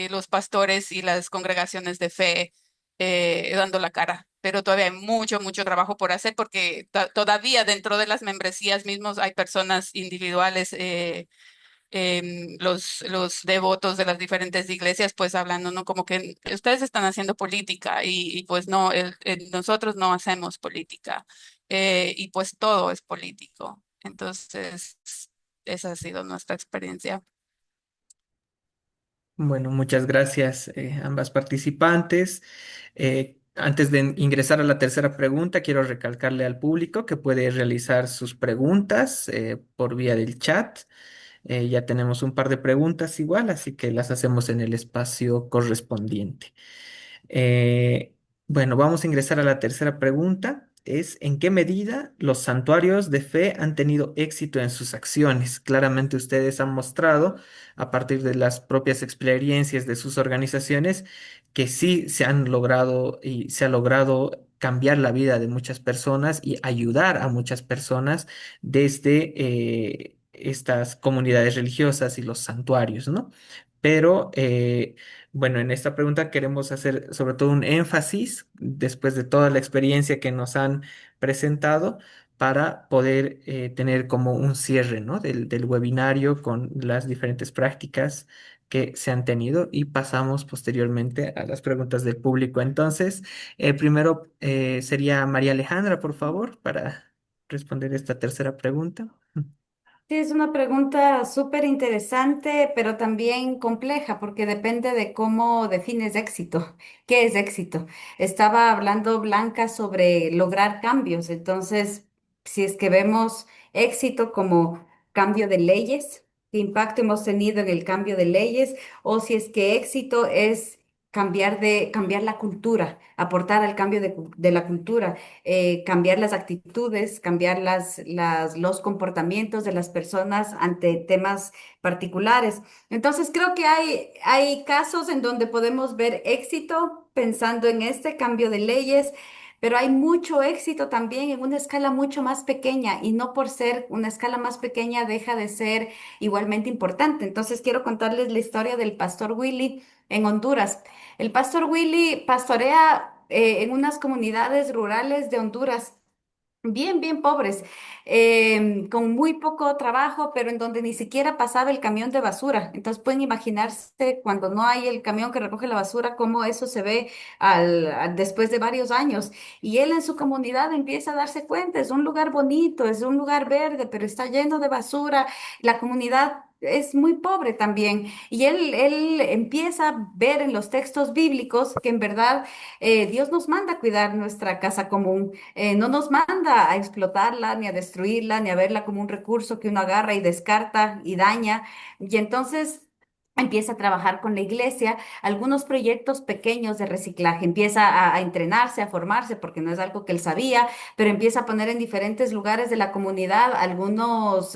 S4: los pastores y las congregaciones de fe dando la cara, pero todavía hay mucho, mucho trabajo por hacer porque todavía dentro de las membresías mismos hay personas individuales, los devotos de las diferentes iglesias, pues hablando, ¿no? Como que ustedes están haciendo política y pues no, nosotros no hacemos política y pues todo es político. Entonces, esa ha sido nuestra experiencia.
S1: Bueno, muchas gracias, ambas participantes. Antes de ingresar a la tercera pregunta, quiero recalcarle al público que puede realizar sus preguntas por vía del chat. Ya tenemos un par de preguntas igual, así que las hacemos en el espacio correspondiente. Eh, bueno, vamos a ingresar a la tercera pregunta. Es ¿en qué medida los santuarios de fe han tenido éxito en sus acciones? Claramente ustedes han mostrado, a partir de las propias experiencias de sus organizaciones, que sí se han logrado y se ha logrado cambiar la vida de muchas personas y ayudar a muchas personas desde estas comunidades religiosas y los santuarios, ¿no? Pero bueno, en esta pregunta queremos hacer sobre todo un énfasis, después de toda la experiencia que nos han presentado, para poder tener como un cierre, ¿no? del webinario con las diferentes prácticas que se han tenido y pasamos posteriormente a las preguntas del público. Entonces, primero sería María Alejandra, por favor, para responder esta tercera pregunta.
S2: Sí, es una pregunta súper interesante, pero también compleja, porque depende de cómo defines éxito. ¿Qué es éxito? Estaba hablando Blanca sobre lograr cambios. Entonces, si es que vemos éxito como cambio de leyes, qué impacto hemos tenido en el cambio de leyes, o si es que éxito es cambiar la cultura, aportar al cambio de la cultura, cambiar las actitudes, cambiar los comportamientos de las personas ante temas particulares. Entonces, creo que hay casos en donde podemos ver éxito pensando en este cambio de leyes. Pero hay mucho éxito también en una escala mucho más pequeña y no por ser una escala más pequeña deja de ser igualmente importante. Entonces quiero contarles la historia del pastor Willy en Honduras. El pastor Willy pastorea en unas comunidades rurales de Honduras. Bien, bien pobres, con muy poco trabajo, pero en donde ni siquiera pasaba el camión de basura. Entonces pueden imaginarse cuando no hay el camión que recoge la basura, cómo eso se ve después de varios años. Y él en su comunidad empieza a darse cuenta, es un lugar bonito, es un lugar verde, pero está lleno de basura. La comunidad es muy pobre también. Y él empieza a ver en los textos bíblicos que en verdad Dios nos manda a cuidar nuestra casa común, no nos manda a explotarla, ni a destruirla, ni a verla como un recurso que uno agarra y descarta y daña. Y entonces empieza a trabajar con la iglesia, algunos proyectos pequeños de reciclaje, empieza a entrenarse, a formarse, porque no es algo que él sabía, pero empieza a poner en diferentes lugares de la comunidad algunos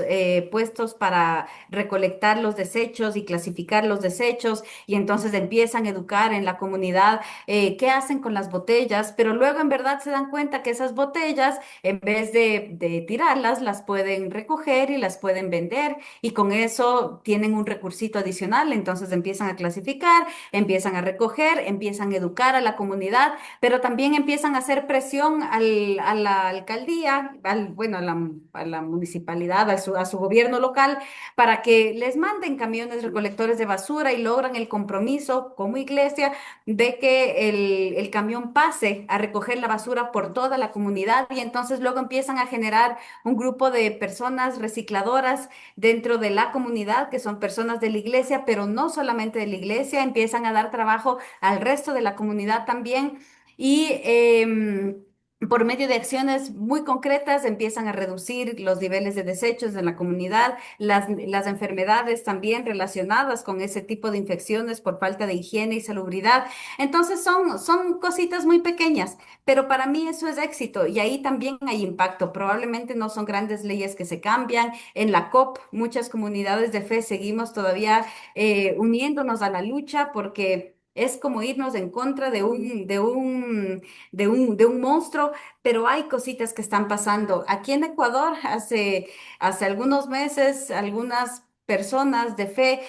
S2: puestos para recolectar los desechos y clasificar los desechos, y entonces empiezan a educar en la comunidad qué hacen con las botellas, pero luego en verdad se dan cuenta que esas botellas, en vez de tirarlas, las pueden recoger y las pueden vender y con eso tienen un recursito adicional, entonces empiezan a clasificar, empiezan a recoger, empiezan a educar a la comunidad, pero también empiezan a hacer presión a la alcaldía, bueno, a la municipalidad, a su gobierno local, para que les manden camiones recolectores de basura y logran el compromiso como iglesia de que el camión pase a recoger la basura por toda la comunidad y entonces luego empiezan a generar un grupo de personas recicladoras dentro de la comunidad, que son personas de la iglesia, pero no solamente de la iglesia, empiezan a dar trabajo al resto de la comunidad también y por medio de acciones muy concretas empiezan a reducir los niveles de desechos de la comunidad, las enfermedades también relacionadas con ese tipo de infecciones por falta de higiene y salubridad. Entonces son cositas muy pequeñas, pero para mí eso es éxito y ahí también hay impacto. Probablemente no son grandes leyes que se cambian. En la COP, muchas comunidades de fe seguimos todavía uniéndonos a la lucha porque es como irnos en contra de un monstruo, pero hay cositas que están pasando. Aquí en Ecuador, hace algunos meses, algunas personas de fe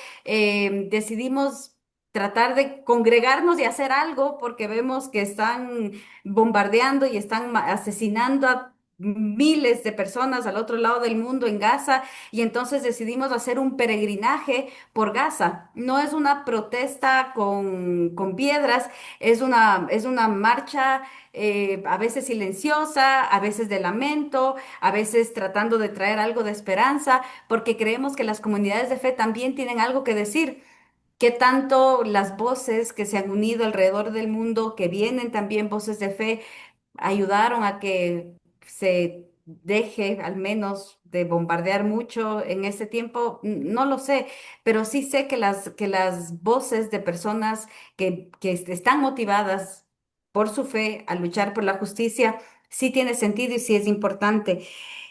S2: decidimos tratar de congregarnos y hacer algo porque vemos que están bombardeando y están asesinando a miles de personas al otro lado del mundo en Gaza y entonces decidimos hacer un peregrinaje por Gaza. No es una protesta con piedras, es una marcha a veces silenciosa, a veces de lamento, a veces tratando de traer algo de esperanza, porque creemos que las comunidades de fe también tienen algo que decir. Qué tanto las voces que se han unido alrededor del mundo, que vienen también voces de fe, ayudaron a que se deje al menos de bombardear mucho en este tiempo, no lo sé, pero sí sé que las voces de personas que están motivadas por su fe a luchar por la justicia, sí tiene sentido y sí es importante.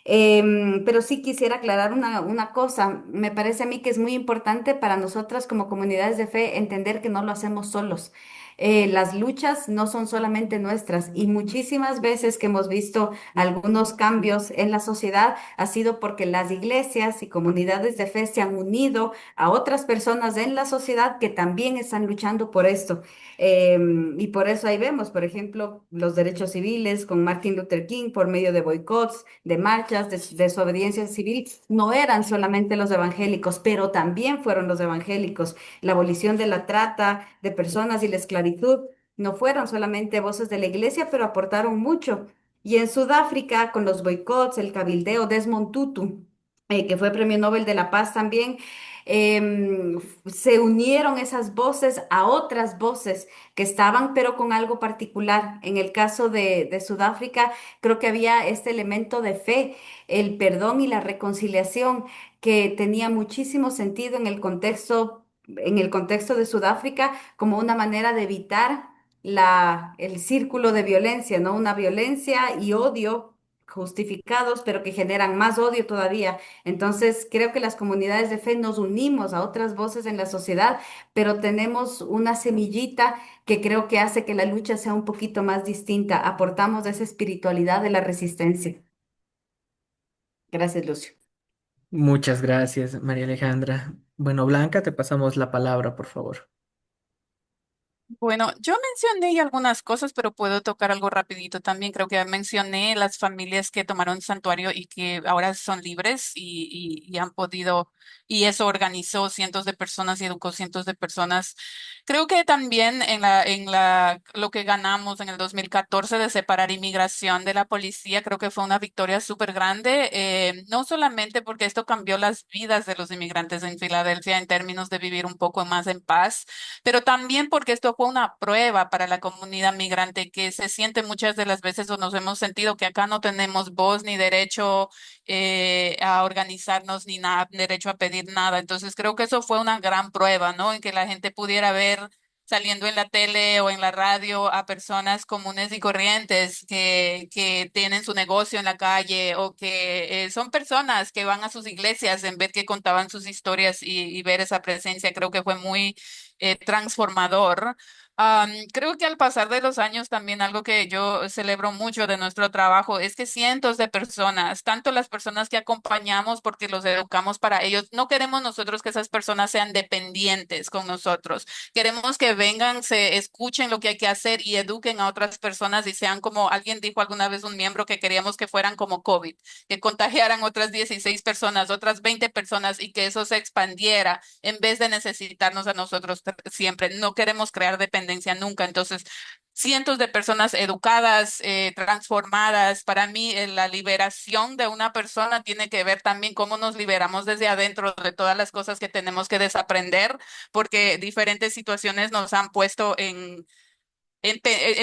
S2: Pero sí quisiera aclarar una cosa. Me parece a mí que es muy importante para nosotras como comunidades de fe entender que no lo hacemos solos. Las luchas no son solamente nuestras y muchísimas veces que hemos visto algunos cambios en la sociedad ha sido porque las iglesias y comunidades de fe se han unido a otras personas en la sociedad que también están luchando por esto. Y por eso ahí vemos, por ejemplo, los derechos civiles con Martin Luther King por medio de boicots, de marchas, de desobediencia civil. No eran solamente los evangélicos, pero también fueron los evangélicos. La abolición de la trata de personas y la esclavitud no fueron solamente voces de la iglesia, pero aportaron mucho. Y en Sudáfrica, con los boicots, el cabildeo, Desmond Tutu, que fue Premio Nobel de la Paz también, se unieron esas voces a otras voces que estaban, pero con algo particular. En el caso de Sudáfrica, creo que había este elemento de fe, el perdón y la reconciliación, que tenía muchísimo sentido en el contexto de Sudáfrica, como una manera de evitar el círculo de violencia, ¿no? Una violencia y odio justificados, pero que generan más odio todavía. Entonces, creo que las comunidades de fe nos unimos a otras voces en la sociedad, pero tenemos una semillita que creo que hace que la lucha sea un poquito más distinta. Aportamos esa espiritualidad de la resistencia. Gracias, Lucio.
S1: Muchas gracias, María Alejandra. Bueno, Blanca, te pasamos la palabra, por favor.
S4: Bueno, yo mencioné ya algunas cosas, pero puedo tocar algo rapidito también. Creo que mencioné las familias que tomaron santuario y que ahora son libres y han podido, y eso organizó cientos de personas y educó cientos de personas. Creo que también lo que ganamos en el 2014 de separar inmigración de la policía, creo que fue una victoria súper grande, no solamente porque esto cambió las vidas de los inmigrantes en Filadelfia en términos de vivir un poco más en paz, pero también porque esto fue una prueba para la comunidad migrante que se siente muchas de las veces o nos hemos sentido que acá no tenemos voz ni derecho a organizarnos ni nada, derecho a pedir nada. Entonces creo que eso fue una gran prueba, ¿no? En que la gente pudiera ver saliendo en la tele o en la radio a personas comunes y corrientes que tienen su negocio en la calle o que son personas que van a sus iglesias en vez que contaban sus historias y ver esa presencia. Creo que fue muy transformador. Creo que al pasar de los años también algo que yo celebro mucho de nuestro trabajo es que cientos de personas, tanto las personas que acompañamos porque los educamos para ellos, no queremos nosotros que esas personas sean dependientes con nosotros. Queremos que vengan, se escuchen lo que hay que hacer y eduquen a otras personas y sean como alguien dijo alguna vez un miembro que queríamos que fueran como COVID, que contagiaran otras 16 personas, otras 20 personas y que eso se expandiera en vez de necesitarnos a nosotros siempre. No queremos crear dependencia nunca. Entonces, cientos de personas educadas, transformadas. Para mí, la liberación de una persona tiene que ver también cómo nos liberamos desde adentro de todas las cosas que tenemos que desaprender, porque diferentes situaciones nos han puesto en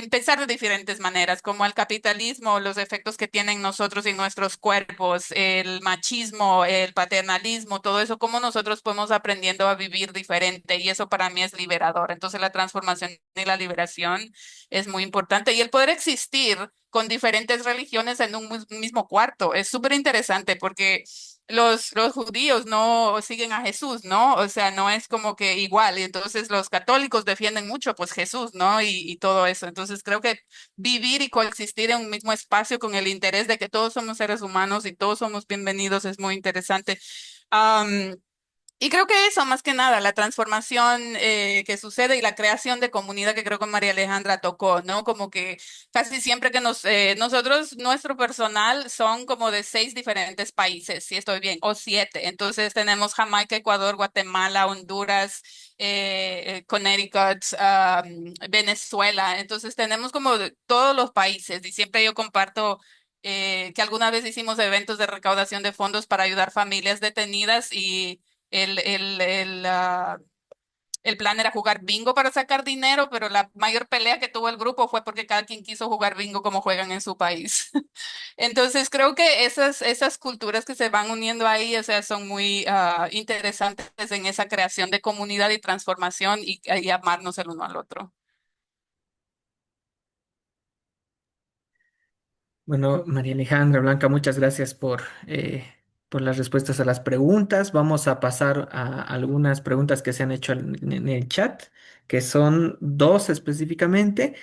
S4: pensar de diferentes maneras, como el capitalismo, los efectos que tienen nosotros y nuestros cuerpos, el machismo, el paternalismo, todo eso, cómo nosotros podemos aprendiendo a vivir diferente y eso para mí es liberador. Entonces la transformación y la liberación es muy importante y el poder existir con diferentes religiones en un mismo cuarto es súper interesante porque los judíos no siguen a Jesús, ¿no? O sea, no es como que igual. Y entonces los católicos defienden mucho, pues Jesús, ¿no? Y todo eso. Entonces creo que vivir y coexistir en un mismo espacio con el interés de que todos somos seres humanos y todos somos bienvenidos es muy interesante. Y creo que eso, más que nada, la transformación que sucede y la creación de comunidad que creo que María Alejandra tocó, ¿no? Como que casi siempre que nosotros, nuestro personal son como de 6 diferentes países, si estoy bien, o 7. Entonces tenemos Jamaica, Ecuador, Guatemala, Honduras, Connecticut, Venezuela. Entonces tenemos como de todos los países y siempre yo comparto que alguna vez hicimos eventos de recaudación de fondos para ayudar familias detenidas y el plan era jugar bingo para sacar dinero, pero la mayor pelea que tuvo el grupo fue porque cada quien quiso jugar bingo como juegan en su país. Entonces creo que esas culturas que se van uniendo ahí, o sea, son muy interesantes en esa creación de comunidad y transformación y amarnos el uno al otro.
S1: Bueno, María Alejandra, Blanca, muchas gracias por las respuestas a las preguntas. Vamos a pasar a algunas preguntas que se han hecho en el chat, que son dos específicamente.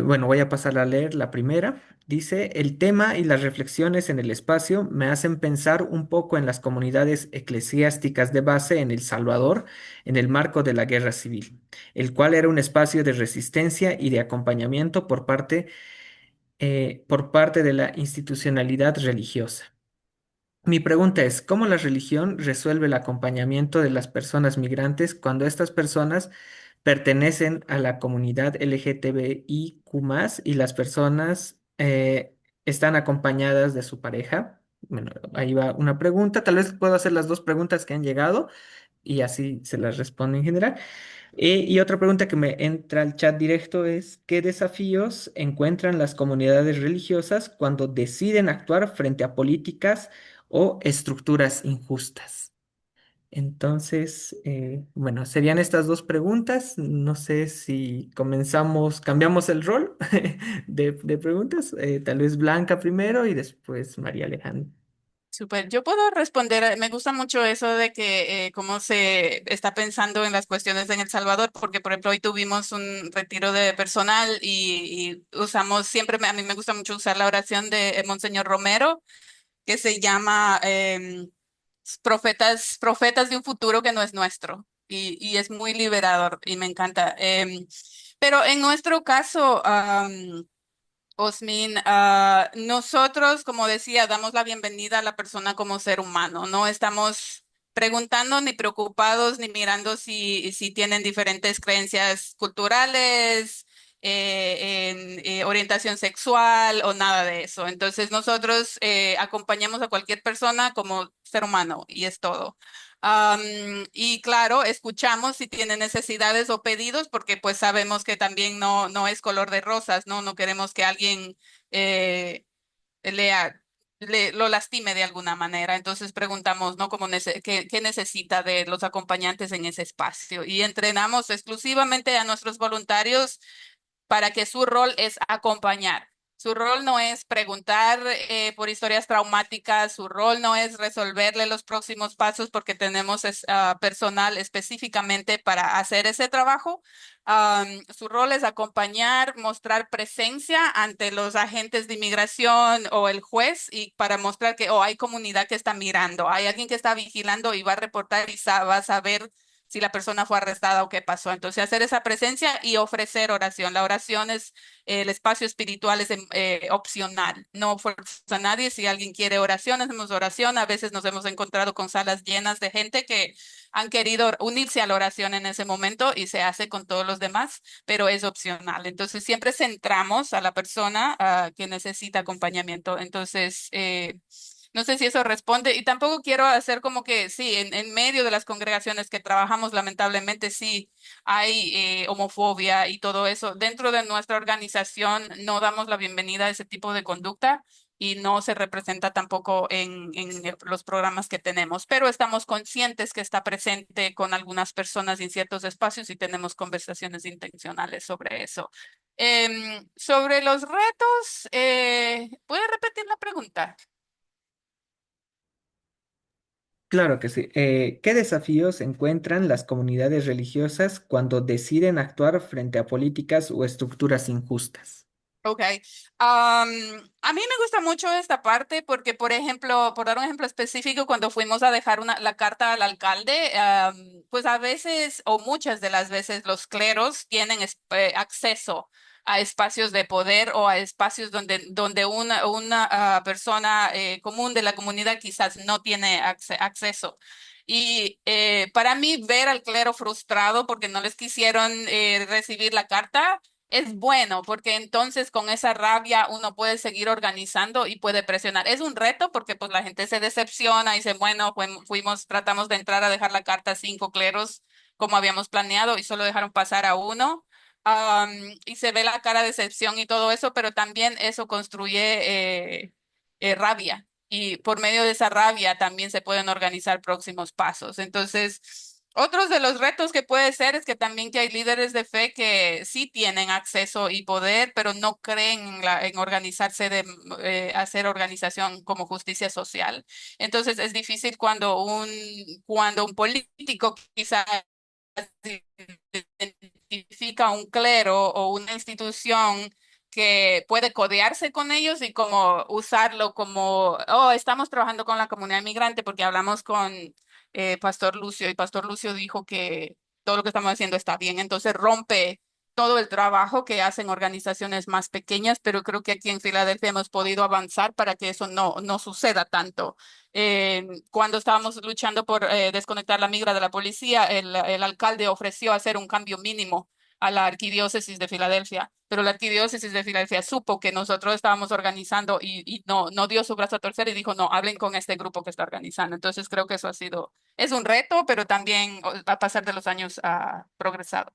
S1: Bueno, voy a pasar a leer la primera. Dice, el tema y las reflexiones en el espacio me hacen pensar un poco en las comunidades eclesiásticas de base en El Salvador en el marco de la Guerra Civil, el cual era un espacio de resistencia y de acompañamiento por parte de la institucionalidad religiosa. Mi pregunta es, ¿cómo la religión resuelve el acompañamiento de las personas migrantes cuando estas personas pertenecen a la comunidad LGTBIQ+, y las personas están acompañadas de su pareja? Bueno, ahí va una pregunta. Tal vez puedo hacer las dos preguntas que han llegado y así se las respondo en general. Y otra pregunta que me entra al chat directo es, ¿qué desafíos encuentran las comunidades religiosas cuando deciden actuar frente a políticas o estructuras injustas? Entonces, bueno, serían estas dos preguntas. No sé si comenzamos, cambiamos el rol de preguntas. Tal vez Blanca primero y después María Alejandra.
S4: Súper, yo puedo responder, me gusta mucho eso de que cómo se está pensando en las cuestiones en El Salvador, porque por ejemplo hoy tuvimos un retiro de personal y usamos siempre, a mí me gusta mucho usar la oración de Monseñor Romero, que se llama profetas de un futuro que no es nuestro, y es muy liberador y me encanta. Pero en nuestro caso, Osmin, nosotros, como decía, damos la bienvenida a la persona como ser humano. No estamos preguntando ni preocupados ni mirando si tienen diferentes creencias culturales, orientación sexual o nada de eso. Entonces nosotros acompañamos a cualquier persona como ser humano y es todo. Am, y claro, escuchamos si tiene necesidades o pedidos, porque pues sabemos que también no es color de rosas, ¿no? No queremos que alguien eh, lea, lo lastime de alguna manera. Entonces preguntamos, ¿no? ¿Qué necesita de los acompañantes en ese espacio? Y entrenamos exclusivamente a nuestros voluntarios para que su rol es acompañar. Su rol no es preguntar por historias traumáticas, su rol no es resolverle los próximos pasos porque tenemos personal específicamente para hacer ese trabajo. Su rol es acompañar, mostrar presencia ante los agentes de inmigración o el juez y para mostrar que hay comunidad que está mirando, hay alguien que está vigilando y va a reportar y va a saber si la persona fue arrestada o qué pasó. Entonces, hacer esa presencia y ofrecer oración. La oración es, el espacio espiritual es opcional, no fuerza a nadie. Si alguien quiere oración, hacemos oración. A veces nos hemos encontrado con salas llenas de gente que han querido unirse a la oración en ese momento y se hace con todos los demás, pero es opcional. Entonces, siempre centramos a la persona que necesita acompañamiento. Entonces, no sé si eso responde y tampoco quiero hacer como que sí, en medio de las congregaciones que trabajamos, lamentablemente sí hay homofobia y todo eso. Dentro de nuestra organización no damos la bienvenida a ese tipo de conducta y no se representa tampoco en los programas que tenemos, pero estamos conscientes que está presente con algunas personas en ciertos espacios y tenemos conversaciones intencionales sobre eso. Sobre los retos, ¿puede repetir la pregunta?
S1: Claro que sí. ¿Qué desafíos encuentran las comunidades religiosas cuando deciden actuar frente a políticas o estructuras injustas?
S4: Ok. A mí me gusta mucho esta parte porque, por ejemplo, por dar un ejemplo específico, cuando fuimos a dejar la carta al alcalde, pues a veces o muchas de las veces los cleros tienen acceso a espacios de poder o a espacios donde una persona común de la comunidad quizás no tiene acceso. Y para mí ver al clero frustrado porque no les quisieron recibir la carta es bueno porque entonces con esa rabia uno puede seguir organizando y puede presionar. Es un reto porque pues la gente se decepciona y dice, bueno, tratamos de entrar a dejar la carta a 5 cleros como habíamos planeado y solo dejaron pasar a uno. Y se ve la cara de decepción y todo eso, pero también eso construye rabia y por medio de esa rabia también se pueden organizar próximos pasos. Entonces, Otros de los retos que puede ser es que también que hay líderes de fe que sí tienen acceso y poder, pero no creen en organizarse hacer organización como justicia social. Entonces es difícil cuando un político quizás identifica un clero o una institución que puede codearse con ellos y como usarlo como, oh, estamos trabajando con la comunidad migrante porque hablamos con Pastor Lucio y Pastor Lucio dijo que todo lo que estamos haciendo está bien, entonces rompe todo el trabajo que hacen organizaciones más pequeñas, pero creo que aquí en Filadelfia hemos podido avanzar para que eso no suceda tanto. Cuando estábamos luchando por desconectar la migra de la policía, el alcalde ofreció hacer un cambio mínimo a la arquidiócesis de Filadelfia, pero la arquidiócesis de Filadelfia supo que nosotros estábamos organizando y no dio su brazo a torcer y dijo, no, hablen con este grupo que está organizando. Entonces creo que eso es un reto, pero también a pasar de los años ha progresado.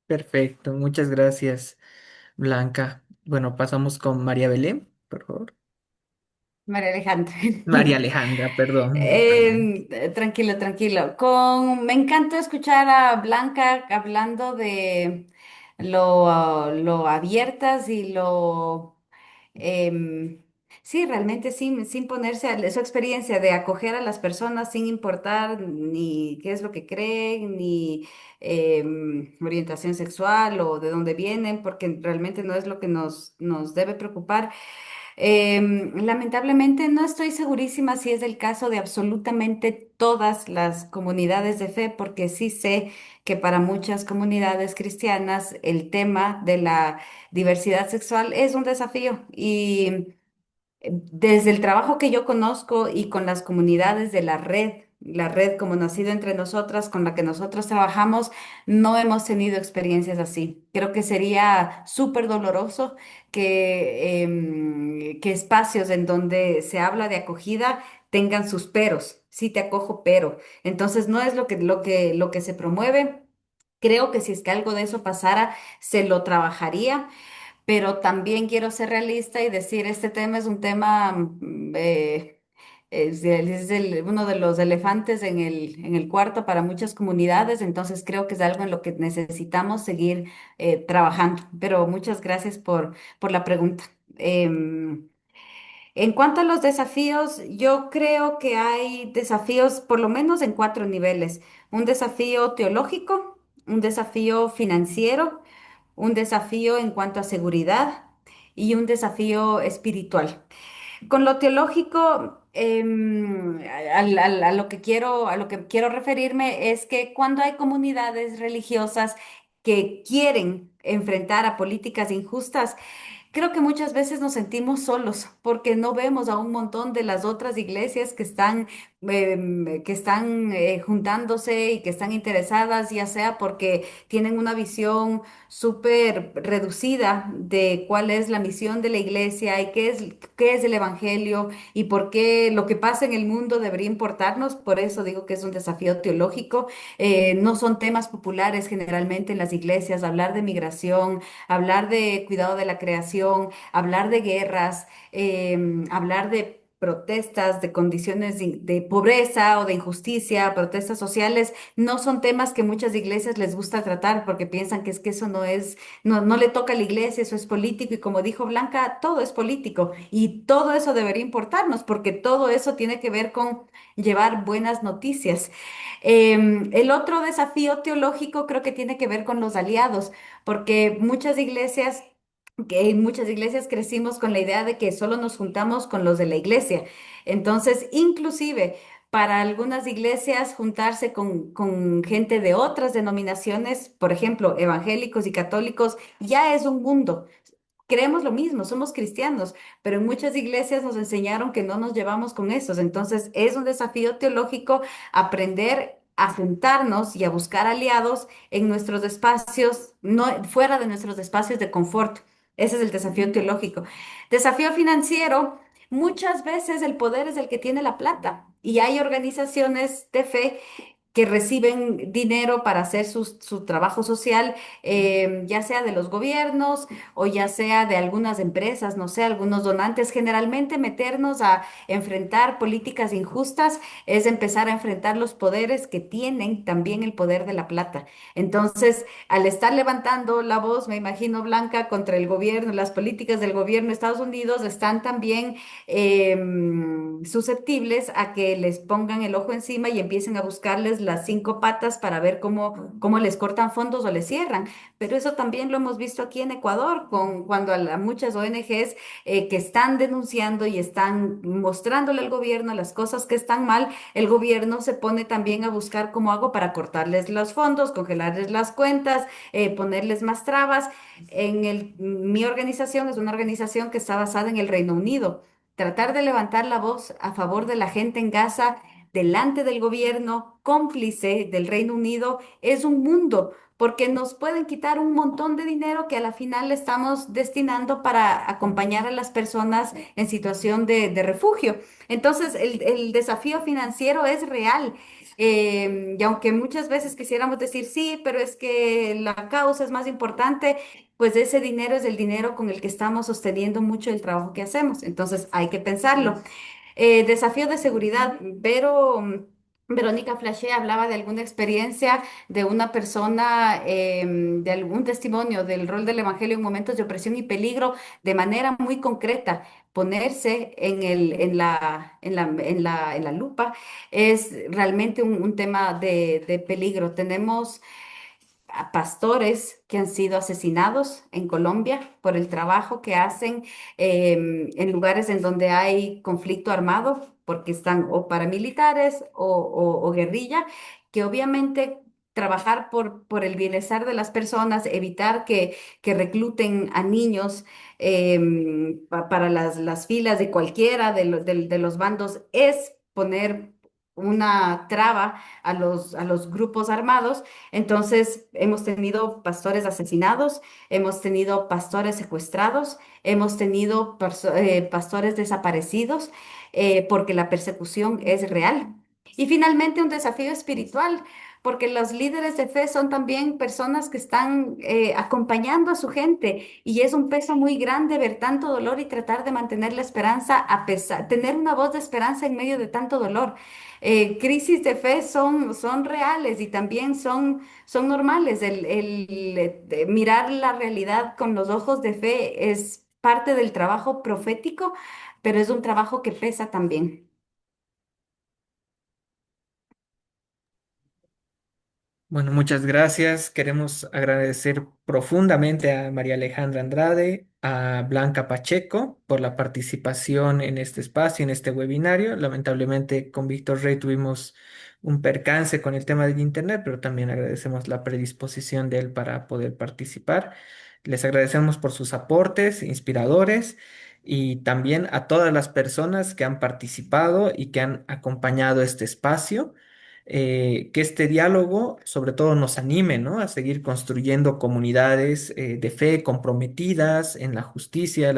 S1: Perfecto, muchas gracias, Blanca. Bueno, pasamos con María Belén, por favor.
S2: María Alejandra.
S1: María Alejandra, perdón.
S2: Tranquilo, tranquilo. Me encanta escuchar a Blanca hablando de lo abiertas y em, sí, realmente sin ponerse a su experiencia de acoger a las personas sin importar ni qué es lo que creen, ni orientación sexual o de dónde vienen, porque realmente no es lo que nos debe preocupar. Lamentablemente no estoy segurísima si es el caso de absolutamente todas las comunidades de fe, porque sí sé que para muchas comunidades cristianas el tema de la diversidad sexual es un desafío y desde el trabajo que yo conozco y con las comunidades de la red como Nacido entre Nosotras, con la que nosotros trabajamos, no hemos tenido experiencias así. Creo que sería súper doloroso que espacios en donde se habla de acogida tengan sus peros. Sí te acojo, pero. Entonces no es lo que se promueve. Creo que si es que algo de eso pasara, se lo trabajaría, pero también quiero ser realista y decir, este tema es un tema, uno de los elefantes en el cuarto para muchas comunidades, entonces creo que es algo en lo que necesitamos seguir trabajando. Pero muchas gracias por la pregunta. En cuanto a los desafíos, yo creo que hay desafíos por lo menos en cuatro niveles. Un desafío teológico, un desafío financiero, un desafío en cuanto a seguridad y un desafío espiritual. Con lo teológico, a lo que quiero referirme es que cuando hay comunidades religiosas que quieren enfrentar a políticas injustas, creo que muchas veces nos sentimos solos porque no vemos a un montón de las otras iglesias que están juntándose y que están interesadas, ya sea porque tienen una visión súper reducida de cuál es la misión de la iglesia y qué es el evangelio y por qué lo que pasa en el mundo debería importarnos. Por eso digo que es un desafío teológico. No son temas populares generalmente en las iglesias, hablar de migración, hablar de cuidado de la creación, hablar de guerras, hablar de protestas, de condiciones de pobreza o de injusticia, protestas sociales, no son temas que muchas iglesias les gusta tratar porque piensan que es que eso no le toca a la iglesia, eso es político y como dijo Blanca, todo es político y todo eso debería importarnos porque todo eso tiene que ver con llevar buenas noticias. El otro desafío teológico creo que tiene que ver con los aliados, porque que en muchas iglesias crecimos con la idea de que solo nos juntamos con los de la iglesia. Entonces, inclusive para algunas iglesias juntarse con gente de otras denominaciones, por ejemplo, evangélicos y católicos, ya es un mundo. Creemos lo mismo, somos cristianos, pero en muchas iglesias nos enseñaron que no nos llevamos con esos. Entonces, es un desafío teológico aprender a juntarnos y a buscar aliados en nuestros espacios, no fuera de nuestros espacios de confort. Ese es el desafío teológico. Desafío financiero, muchas veces el poder es el que tiene la plata y hay organizaciones de fe que reciben dinero para hacer su trabajo social, ya sea de los gobiernos o ya sea de algunas empresas, no sé, algunos donantes. Generalmente meternos a enfrentar políticas injustas es empezar a enfrentar los poderes que tienen también el poder de la plata. Entonces, al estar levantando la voz, me imagino, Blanca, contra el gobierno, las políticas del gobierno de Estados Unidos están también susceptibles a que les pongan el ojo encima y empiecen a buscarles las cinco patas para ver cómo les cortan fondos o les cierran. Pero eso también lo hemos visto aquí en Ecuador, cuando a muchas ONGs que están denunciando y están mostrándole al gobierno las cosas que están mal, el gobierno se pone también a buscar cómo hago para cortarles los fondos, congelarles las cuentas, ponerles más trabas. Mi organización es una organización que está basada en el Reino Unido. Tratar de levantar la voz a favor de la gente en Gaza delante del gobierno cómplice del Reino Unido es un mundo, porque nos pueden quitar un montón de dinero que a la final le estamos destinando para acompañar a las personas en situación de refugio. Entonces, el desafío financiero es real. Y aunque muchas veces quisiéramos decir sí, pero es que la causa es más importante, pues ese dinero es el dinero con el que estamos sosteniendo mucho el trabajo que hacemos. Entonces hay que pensarlo. Desafío de seguridad, pero Verónica Flaché hablaba de alguna experiencia de una persona, de algún testimonio del rol del Evangelio en momentos de opresión y peligro de manera muy concreta. Ponerse en la lupa es realmente un tema de peligro. Tenemos a pastores que han sido asesinados en Colombia por el trabajo que hacen en lugares en donde hay conflicto armado, porque están o paramilitares o guerrilla, que obviamente trabajar por el bienestar de las personas, evitar que recluten a niños para las filas de cualquiera de los bandos, es poner una traba a los grupos armados. Entonces, hemos tenido pastores asesinados, hemos tenido pastores secuestrados, hemos tenido pastores desaparecidos, porque la persecución es real. Y finalmente, un desafío espiritual, porque los líderes de fe son también personas que están acompañando a su gente y es un peso muy grande ver tanto dolor y tratar de mantener la esperanza tener una voz de esperanza en medio de tanto dolor. Crisis de fe son reales y también son normales. Mirar la realidad con los ojos de fe es parte del trabajo profético, pero es un trabajo que pesa también.
S1: Bueno, muchas gracias. Queremos agradecer profundamente a María Alejandra Andrade, a Blanca Pacheco por la participación en este espacio, en este webinario. Lamentablemente con Víctor Rey tuvimos un percance con el tema del Internet, pero también agradecemos la predisposición de él para poder participar. Les agradecemos por sus aportes inspiradores y también a todas las personas que han participado y que han acompañado este espacio, que este diálogo sobre todo nos anime, ¿no? A seguir construyendo comunidades de fe comprometidas en la justicia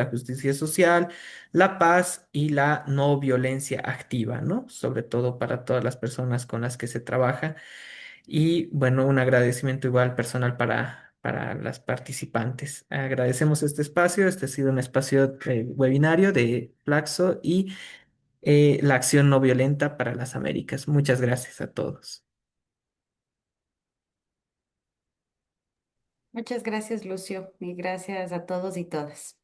S1: social, la paz y la no violencia activa, ¿no? Sobre todo para todas las personas con las que se trabaja. Y bueno, un agradecimiento igual personal para las participantes. Agradecemos este espacio. Este ha sido un espacio webinario de Flaxo y la acción no violenta para las Américas. Muchas gracias a todos.
S2: Muchas gracias, Lucio, y gracias a todos y todas.